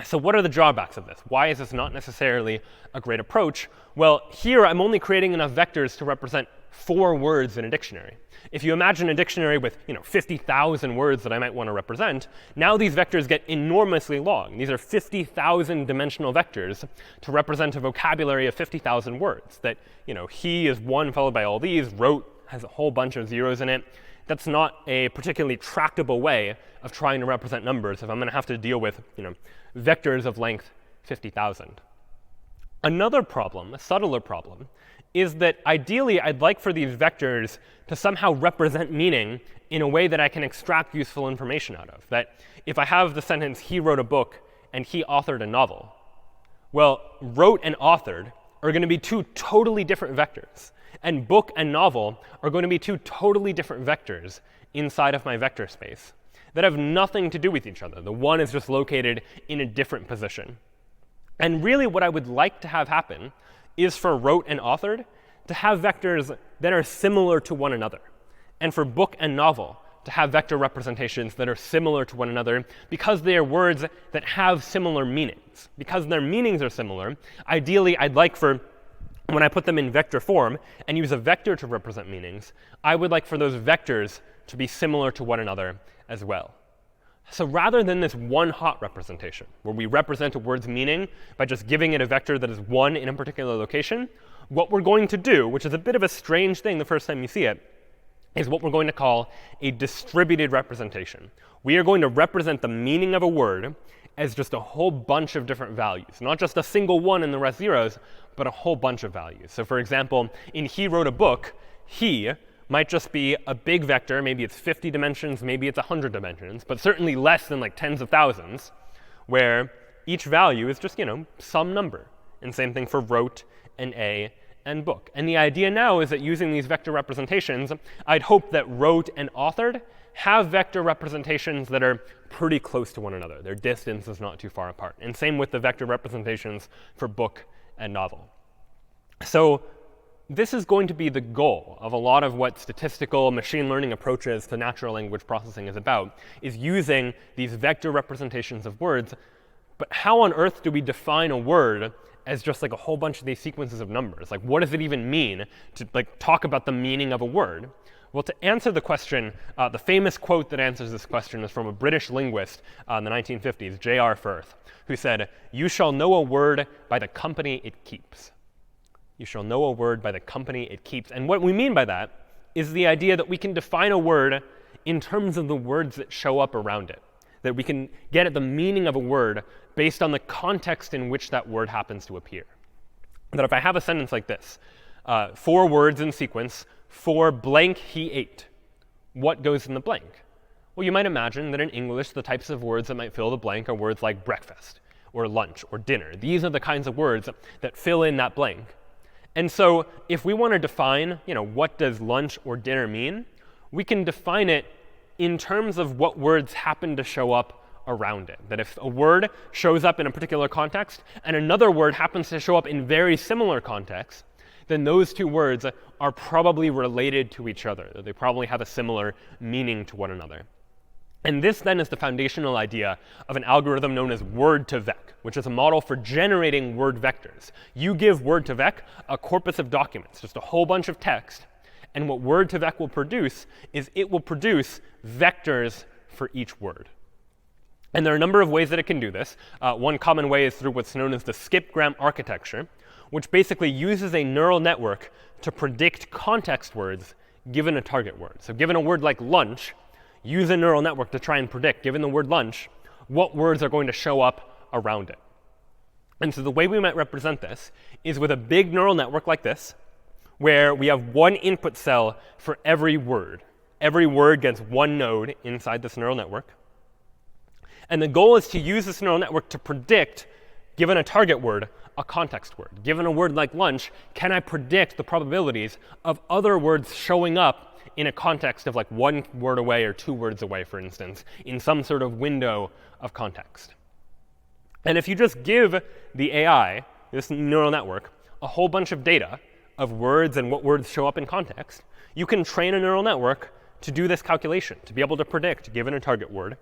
So what are the drawbacks of this? Why is this not necessarily a great approach? Well, here I'm only creating enough vectors to represent 4 words in a dictionary. If you imagine a dictionary with 50,000 words that I might want to represent, now these vectors get enormously long. These are 50,000 dimensional vectors to represent a vocabulary of 50,000 words. That he is 1 followed by all these, wrote has a whole bunch of zeros in it. That's not a particularly tractable way of trying to represent numbers if I'm going to have to deal with vectors of length 50,000. Another problem, a subtler problem, is that ideally I'd like for these vectors to somehow represent meaning in a way that I can extract useful information out of. That if I have the sentence, he wrote a book and he authored a novel, well, wrote and authored are going to be 2 totally different vectors. And book and novel are going to be 2 totally different vectors inside of my vector space that have nothing to do with each other. The one is just located in a different position. And really what I would like to have happen is for wrote and authored to have vectors that are similar to one another. And for book and novel to have vector representations that are similar to one another because they are words that have similar meanings. Because their meanings are similar, ideally I'd like for, when I put them in vector form and use a vector to represent meanings, I would like for those vectors to be similar to one another as well. So rather than this one-hot representation, where we represent a word's meaning by just giving it a vector that is 1 in a particular location, what we're going to do, which is a bit of a strange thing the first time you see it, is what we're going to call a distributed representation. We are going to represent the meaning of a word as just a whole bunch of different values. Not just a single 1 and the rest zeros, but a whole bunch of values. So for example, in he wrote a book, he might just be a big vector. Maybe it's 50 dimensions, maybe it's 100 dimensions, but certainly less than like tens of thousands, where each value is just, some number. And same thing for wrote and a and book. And the idea now is that using these vector representations, I'd hope that wrote and authored have vector representations that are pretty close to one another. Their distance is not too far apart. And same with the vector representations for book and novel. So this is going to be the goal of a lot of what statistical machine learning approaches to natural language processing is about, is using these vector representations of words. But how on earth do we define a word as just like a whole bunch of these sequences of numbers? Like, what does it even mean to talk about the meaning of a word? Well, to answer the question, the famous quote that answers this question is from a British linguist in the 1950s, J.R. Firth, who said, "You shall know a word by the company it keeps." You shall know a word by the company it keeps. And what we mean by that is the idea that we can define a word in terms of the words that show up around it. That we can get at the meaning of a word based on the context in which that word happens to appear. That if I have a sentence like this, 4 words in sequence, for blank he ate, what goes in the blank? Well, you might imagine that in English, the types of words that might fill the blank are words like breakfast, or lunch or dinner. These are the kinds of words that fill in that blank. And so if we want to define, what does lunch or dinner mean, we can define it in terms of what words happen to show up around it. That if a word shows up in a particular context and another word happens to show up in very similar contexts, then those two words are probably related to each other. They probably have a similar meaning to one another. And this then is the foundational idea of an algorithm known as word2vec, which is a model for generating word vectors. You give word2vec a corpus of documents, just a whole bunch of text. And what word2vec will produce is it will produce vectors for each word. And there are a number of ways that it can do this. One common way is through what's known as the skipgram architecture, which basically uses a neural network to predict context words given a target word. So given a word like lunch, use a neural network to try and predict, given the word lunch, what words are going to show up around it. And so the way we might represent this is with a big neural network like this, where we have one input cell for every word. Every word gets one node inside this neural network. And the goal is to use this neural network to predict, given a target word, a context word. Given a word like lunch, can I predict the probabilities of other words showing up in a context of like one word away or 2 words away, for instance, in some sort of window of context? And if you just give the AI, this neural network, a whole bunch of data of words and what words show up in context, you can train a neural network to do this calculation, to be able to predict, given a target word,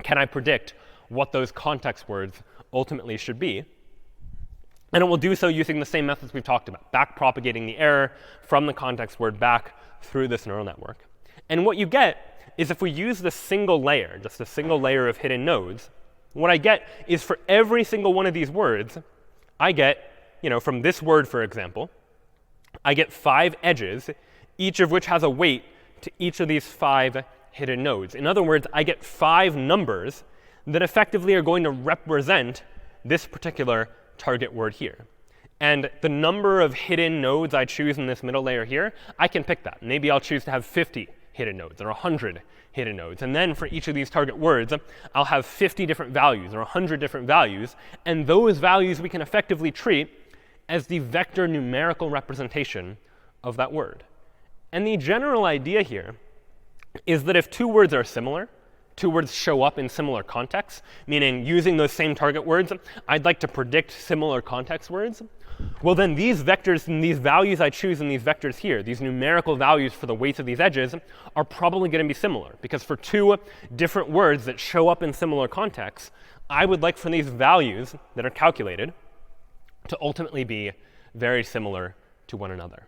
can I predict what those context words ultimately should be? And it will do so using the same methods we've talked about, back-propagating the error from the context word back through this neural network. And what you get is if we use this single layer, just a single layer of hidden nodes, what I get is for every single one of these words, I get, from this word, for example, I get 5 edges, each of which has a weight to each of these 5 hidden nodes. In other words, I get 5 numbers that effectively are going to represent this particular target word here. And the number of hidden nodes I choose in this middle layer here, I can pick that. Maybe I'll choose to have 50 hidden nodes or 100 hidden nodes. And then for each of these target words, I'll have 50 different values or 100 different values. And those values we can effectively treat as the vector numerical representation of that word. And the general idea here is that if 2 words are similar, 2 words show up in similar contexts, meaning using those same target words, I'd like to predict similar context words, well then these vectors and these values I choose in these vectors here, these numerical values for the weights of these edges, are probably going to be similar. Because for 2 different words that show up in similar contexts, I would like for these values that are calculated to ultimately be very similar to one another.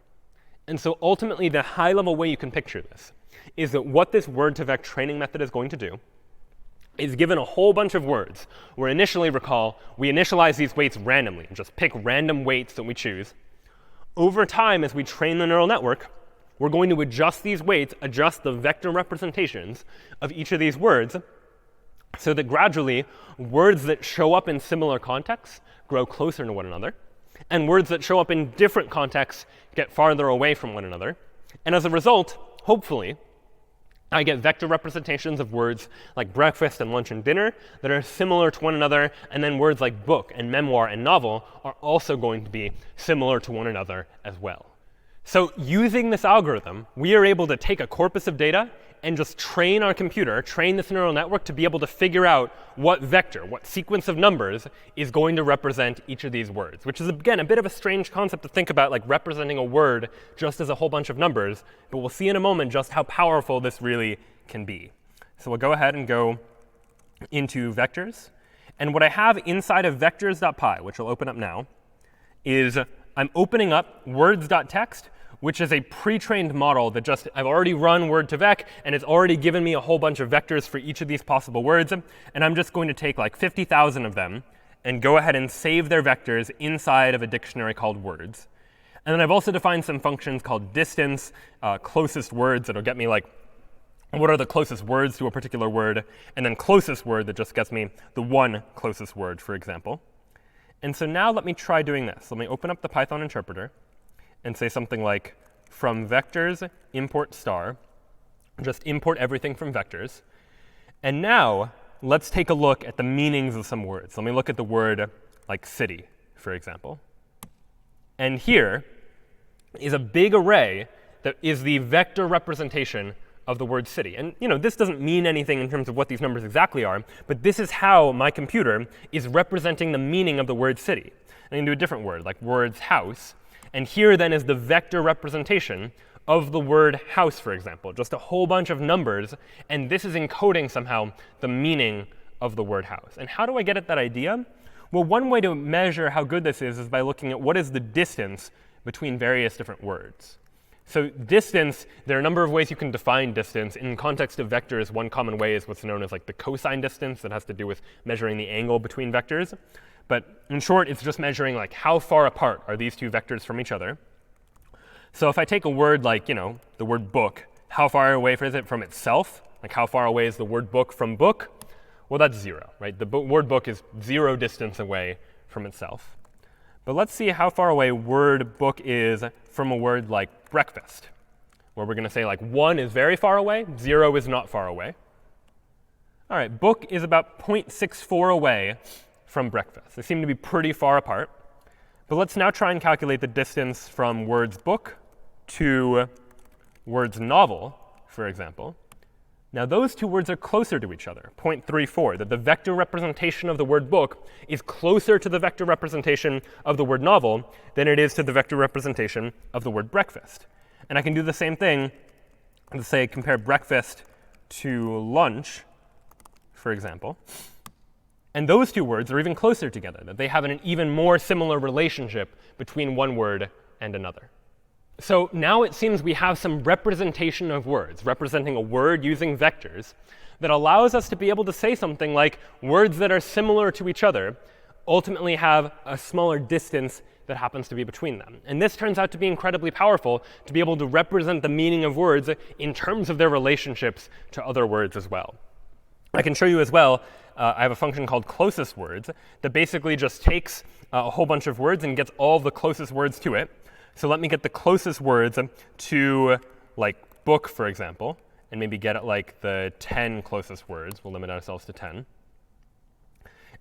And so ultimately, the high-level way you can picture this is that what this word2vec training method is going to do is given a whole bunch of words, where initially, recall, we initialize these weights randomly and just pick random weights that we choose. Over time, as we train the neural network, we're going to adjust these weights, adjust the vector representations of each of these words, so that gradually, words that show up in similar contexts grow closer to one another, and words that show up in different contexts get farther away from one another. And as a result, hopefully, I get vector representations of words like breakfast and lunch and dinner that are similar to one another, and then words like book and memoir and novel are also going to be similar to one another as well. So using this algorithm, we are able to take a corpus of data and just train our computer, train this neural network to be able to figure out what vector, what sequence of numbers is going to represent each of these words, which is, again, a bit of a strange concept to think about, like representing a word just as a whole bunch of numbers. But we'll see in a moment just how powerful this really can be. So we'll go ahead and go into vectors. And what I have inside of vectors.py, which I'll open up now, is I'm opening up words.txt, which is a pre-trained model that I've already run word2vec, and it's already given me a whole bunch of vectors for each of these possible words. And I'm just going to take like 50,000 of them and go ahead and save their vectors inside of a dictionary called words. And then I've also defined some functions called distance, closest words that'll get me like what are the closest words to a particular word, and then closest word that just gets me the one closest word, for example. And so now let me try doing this. Let me open up the Python interpreter and say something like from vectors import star, just import everything from vectors. And now let's take a look at the meanings of some words. Let me look at the word like city, for example. And here is a big array that is the vector representation of the word city. And this doesn't mean anything in terms of what these numbers exactly are, but this is how my computer is representing the meaning of the word city. I can do a different word, like words house. And here then is the vector representation of the word house, for example, just a whole bunch of numbers. And this is encoding somehow the meaning of the word house. And how do I get at that idea? Well, one way to measure how good this is by looking at what is the distance between various different words. So distance, there are a number of ways you can define distance. In context of vectors, one common way is what's known as like the cosine distance that has to do with measuring the angle between vectors. But in short, it's just measuring like how far apart are these two vectors from each other. So if I take a word like, the word book, how far away is it from itself? Like how far away is the word book from book? Well, that's 0, right? The word book is 0 distance away from itself. But let's see how far away word book is from a word like breakfast, where we're going to say like 1 is very far away, 0 is not far away. All right, book is about 0.64 away from breakfast. They seem to be pretty far apart. But let's now try and calculate the distance from words book to words novel, for example. Now those two words are closer to each other, 0.34, that the vector representation of the word book is closer to the vector representation of the word novel than it is to the vector representation of the word breakfast. And I can do the same thing and say compare breakfast to lunch, for example. And those two words are even closer together, that they have an even more similar relationship between one word and another. So now it seems we have some representation of words, representing a word using vectors, that allows us to be able to say something like words that are similar to each other ultimately have a smaller distance that happens to be between them. And this turns out to be incredibly powerful to be able to represent the meaning of words in terms of their relationships to other words as well. I can show you as well, I have a function called closest words that basically just takes a whole bunch of words and gets all the closest words to it. So let me get the closest words to like book, for example, and maybe get at like the 10 closest words. We'll limit ourselves to 10.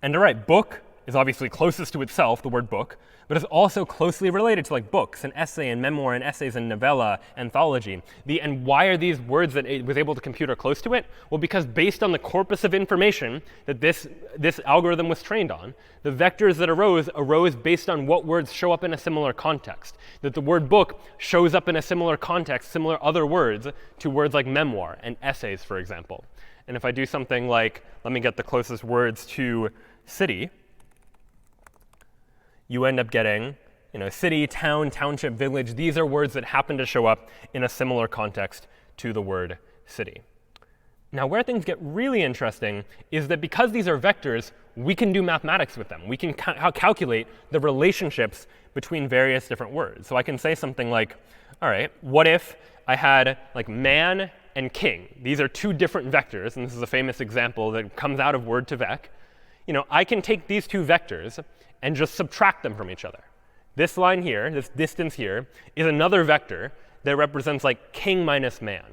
And to write book is obviously closest to itself, the word book, but is also closely related to like books and essay and memoir and essays and novella, anthology. And why are these words that it was able to compute are close to it? Well, because based on the corpus of information that this algorithm was trained on, the vectors that arose based on what words show up in a similar context. That the word book shows up in a similar context, similar other words to words like memoir and essays, for example. And if I do something like, let me get the closest words to city, you end up getting, city, town, township, village. These are words that happen to show up in a similar context to the word city. Now, where things get really interesting is that because these are vectors, we can do mathematics with them. We can calculate the relationships between various different words. So I can say something like, all right, what if I had like man and king? These are two different vectors, and this is a famous example that comes out of word2vec. I can take these two vectors and just subtract them from each other. This line here, this distance here, is another vector that represents like king minus man.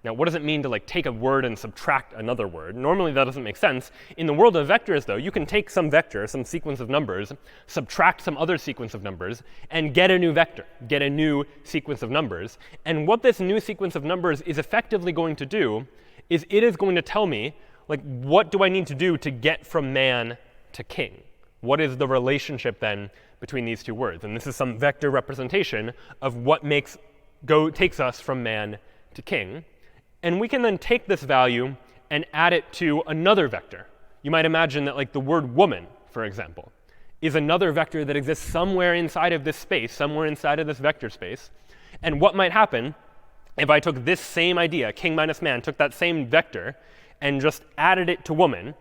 Now, what does it mean to like take a word and subtract another word? Normally, that doesn't make sense. In the world of vectors, though, you can take some vector, some sequence of numbers, subtract some other sequence of numbers, and get a new vector, get a new sequence of numbers. And what this new sequence of numbers is effectively going to do is it is going to tell me, like, what do I need to do to get from man to king? What is the relationship then between these two words? And this is some vector representation of what takes us from man to king. And we can then take this value and add it to another vector. You might imagine that like the word woman, for example, is another vector that exists somewhere inside of this space, somewhere inside of this vector space. And what might happen if I took this same idea, king minus man, took that same vector and just added it to woman,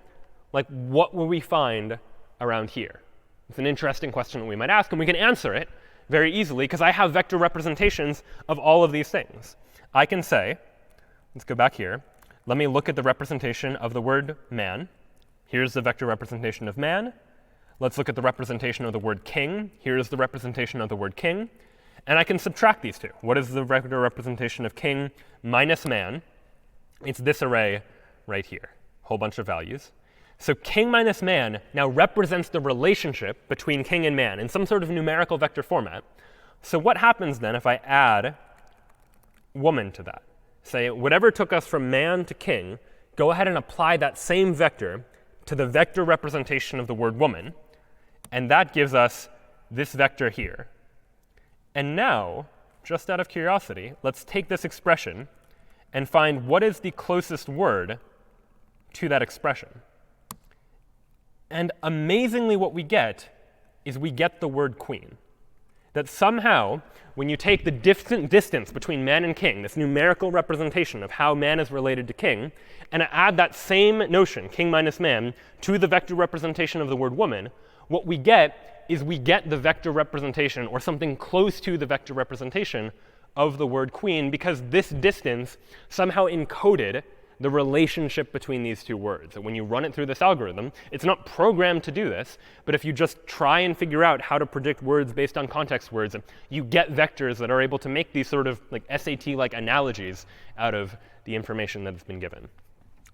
like what will we find around here? It's an interesting question that we might ask, and we can answer it very easily because I have vector representations of all of these things. I can say, let's go back here. Let me look at the representation of the word man. Here's the vector representation of man. Let's look at the representation of the word king. Here's the representation of the word king. And I can subtract these two. What is the vector representation of king minus man? It's this array right here, a whole bunch of values. So king minus man now represents the relationship between king and man in some sort of numerical vector format. So what happens then if I add woman to that? Say whatever took us from man to king, go ahead and apply that same vector to the vector representation of the word woman. And that gives us this vector here. And now, just out of curiosity, let's take this expression and find what is the closest word to that expression. And amazingly, what we get is we get the word queen. That somehow, when you take the distance between man and king, this numerical representation of how man is related to king, and add that same notion, king minus man, to the vector representation of the word woman, what we get is we get the vector representation, or something close to the vector representation of the word queen, because this distance somehow encoded the relationship between these two words. That when you run it through this algorithm, it's not programmed to do this, but if you just try and figure out how to predict words based on context words, you get vectors that are able to make these sort of like SAT-like analogies out of the information that has been given.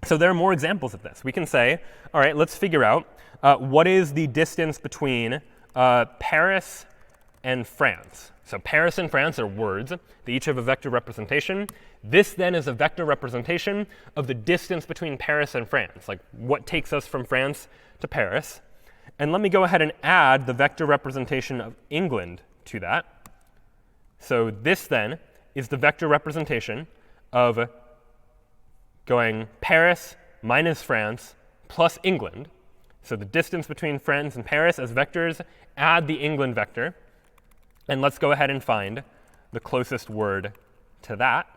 So there are more examples of this. We can say, all right, let's figure out what is the distance between Paris and France. So Paris and France are words. They each have a vector representation. This then is a vector representation of the distance between Paris and France, like what takes us from France to Paris. And let me go ahead and add the vector representation of England to that. So this then is the vector representation of going Paris minus France plus England. So the distance between France and Paris as vectors, add the England vector. And let's go ahead and find the closest word to that.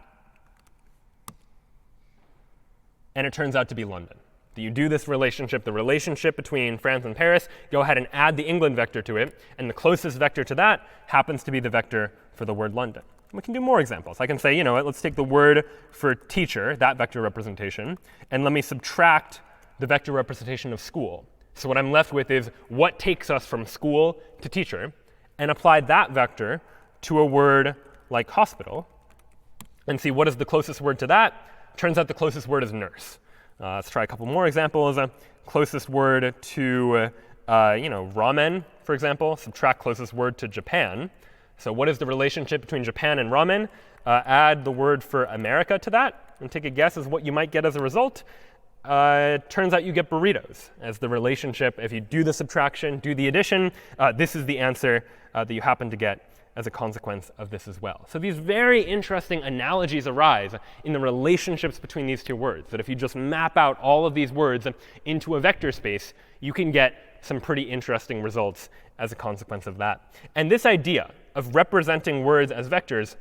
And it turns out to be London. That you do this relationship, the relationship between France and Paris, go ahead and add the England vector to it. And the closest vector to that happens to be the vector for the word London. We can do more examples. I can say, you know what, let's take the word for teacher, that vector representation, and let me subtract the vector representation of school. So what I'm left with is what takes us from school to teacher, and apply that vector to a word like hospital, and see what is the closest word to that. Turns out the closest word is nurse. Let's try a couple more examples. Closest word to ramen, for example. Subtract closest word to Japan. So what is the relationship between Japan and ramen? Add the word for America to that, and take a guess as what you might get as a result. It turns out you get burritos as the relationship. If you do the subtraction, do the addition, this is the answer that you happen to get as a consequence of this as well. So these very interesting analogies arise in the relationships between these two words, that if you just map out all of these words into a vector space, you can get some pretty interesting results as a consequence of that. And this idea of representing words as vectors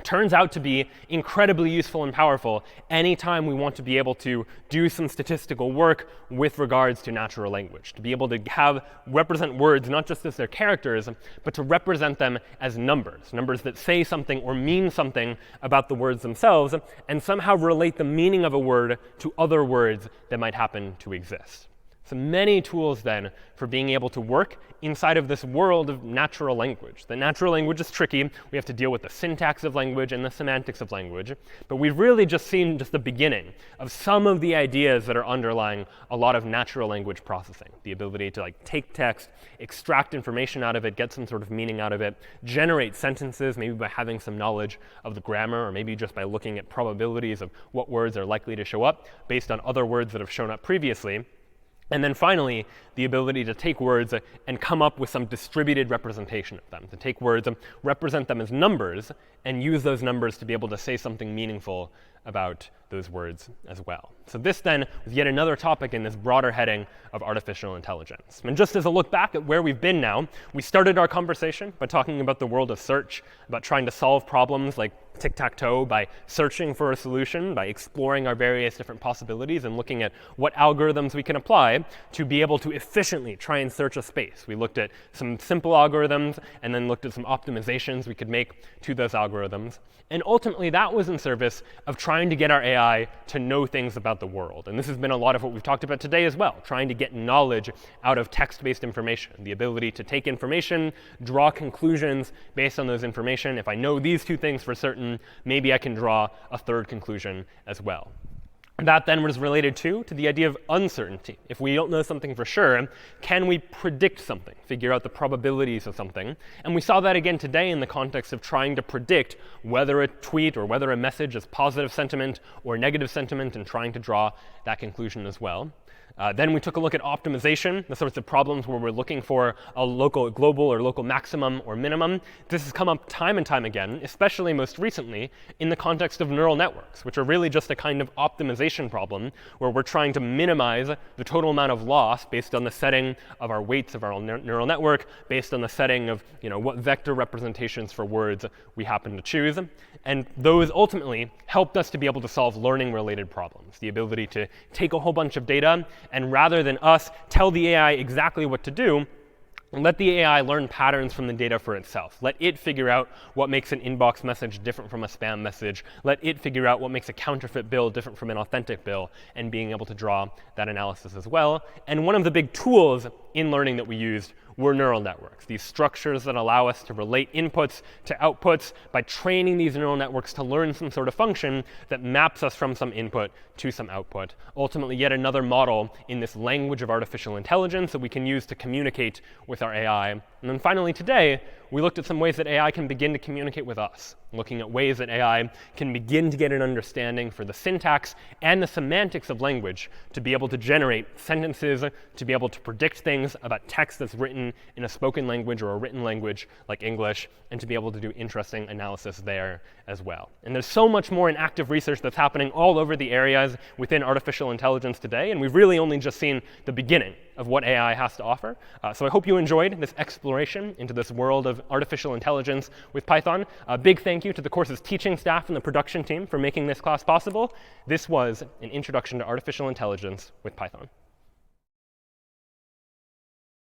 turns out to be incredibly useful and powerful anytime we want to be able to do some statistical work with regards to natural language, to be able to represent words not just as their characters, but to represent them as numbers, numbers that say something or mean something about the words themselves, and somehow relate the meaning of a word to other words that might happen to exist. So many tools then for being able to work inside of this world of natural language. The natural language is tricky. We have to deal with the syntax of language and the semantics of language. But we've really just seen just the beginning of some of the ideas that are underlying a lot of natural language processing. The ability to take text, extract information out of it, get some sort of meaning out of it, generate sentences, maybe by having some knowledge of the grammar, or maybe just by looking at probabilities of what words are likely to show up based on other words that have shown up previously. And then finally, the ability to take words and come up with some distributed representation of them, to take words and represent them as numbers and use those numbers to be able to say something meaningful about those words as well. So this then was yet another topic in this broader heading of artificial intelligence. And just as a look back at where we've been now, we started our conversation by talking about the world of search, about trying to solve problems like tic-tac-toe by searching for a solution, by exploring our various different possibilities and looking at what algorithms we can apply to be able to efficiently try and search a space. We looked at some simple algorithms and then looked at some optimizations we could make to those algorithms. And ultimately, that was in service of trying to get our AI to know things about the world. And this has been a lot of what we've talked about today as well, trying to get knowledge out of text-based information, the ability to take information, draw conclusions based on those information. If I know these two things for certain, maybe I can draw a third conclusion as well. That then was related to the idea of uncertainty. If we don't know something for sure, can we predict something, figure out the probabilities of something? And we saw that again today in the context of trying to predict whether a tweet or whether a message is positive sentiment or negative sentiment, and trying to draw that conclusion as well. Then we took a look at optimization, the sorts of problems where we're looking for a local, global, or local maximum or minimum. This has come up time and time again, especially most recently in the context of neural networks, which are really just a kind of optimization problem where we're trying to minimize the total amount of loss based on the setting of our weights of our neural network, based on the setting of what vector representations for words we happen to choose. And those ultimately helped us to be able to solve learning-related problems, the ability to take a whole bunch of data and rather than us tell the AI exactly what to do, let the AI learn patterns from the data for itself. Let it figure out what makes an inbox message different from a spam message. Let it figure out what makes a counterfeit bill different from an authentic bill, and being able to draw that analysis as well. And one of the big tools in learning that we used were neural networks, these structures that allow us to relate inputs to outputs by training these neural networks to learn some sort of function that maps us from some input to some output. Ultimately, yet another model in this language of artificial intelligence that we can use to communicate with our AI. And then finally today, we looked at some ways that AI can begin to communicate with us, looking at ways that AI can begin to get an understanding for the syntax and the semantics of language to be able to generate sentences, to be able to predict things about text that's written in a spoken language or a written language like English, and to be able to do interesting analysis there as well. And there's so much more in active research that's happening all over the areas within artificial intelligence today, and we've really only just seen the beginning of what AI has to offer. So I hope you enjoyed this exploration into this world of artificial intelligence with Python. A big thank you to the course's teaching staff and the production team for making this class possible. This was an introduction to artificial intelligence with Python.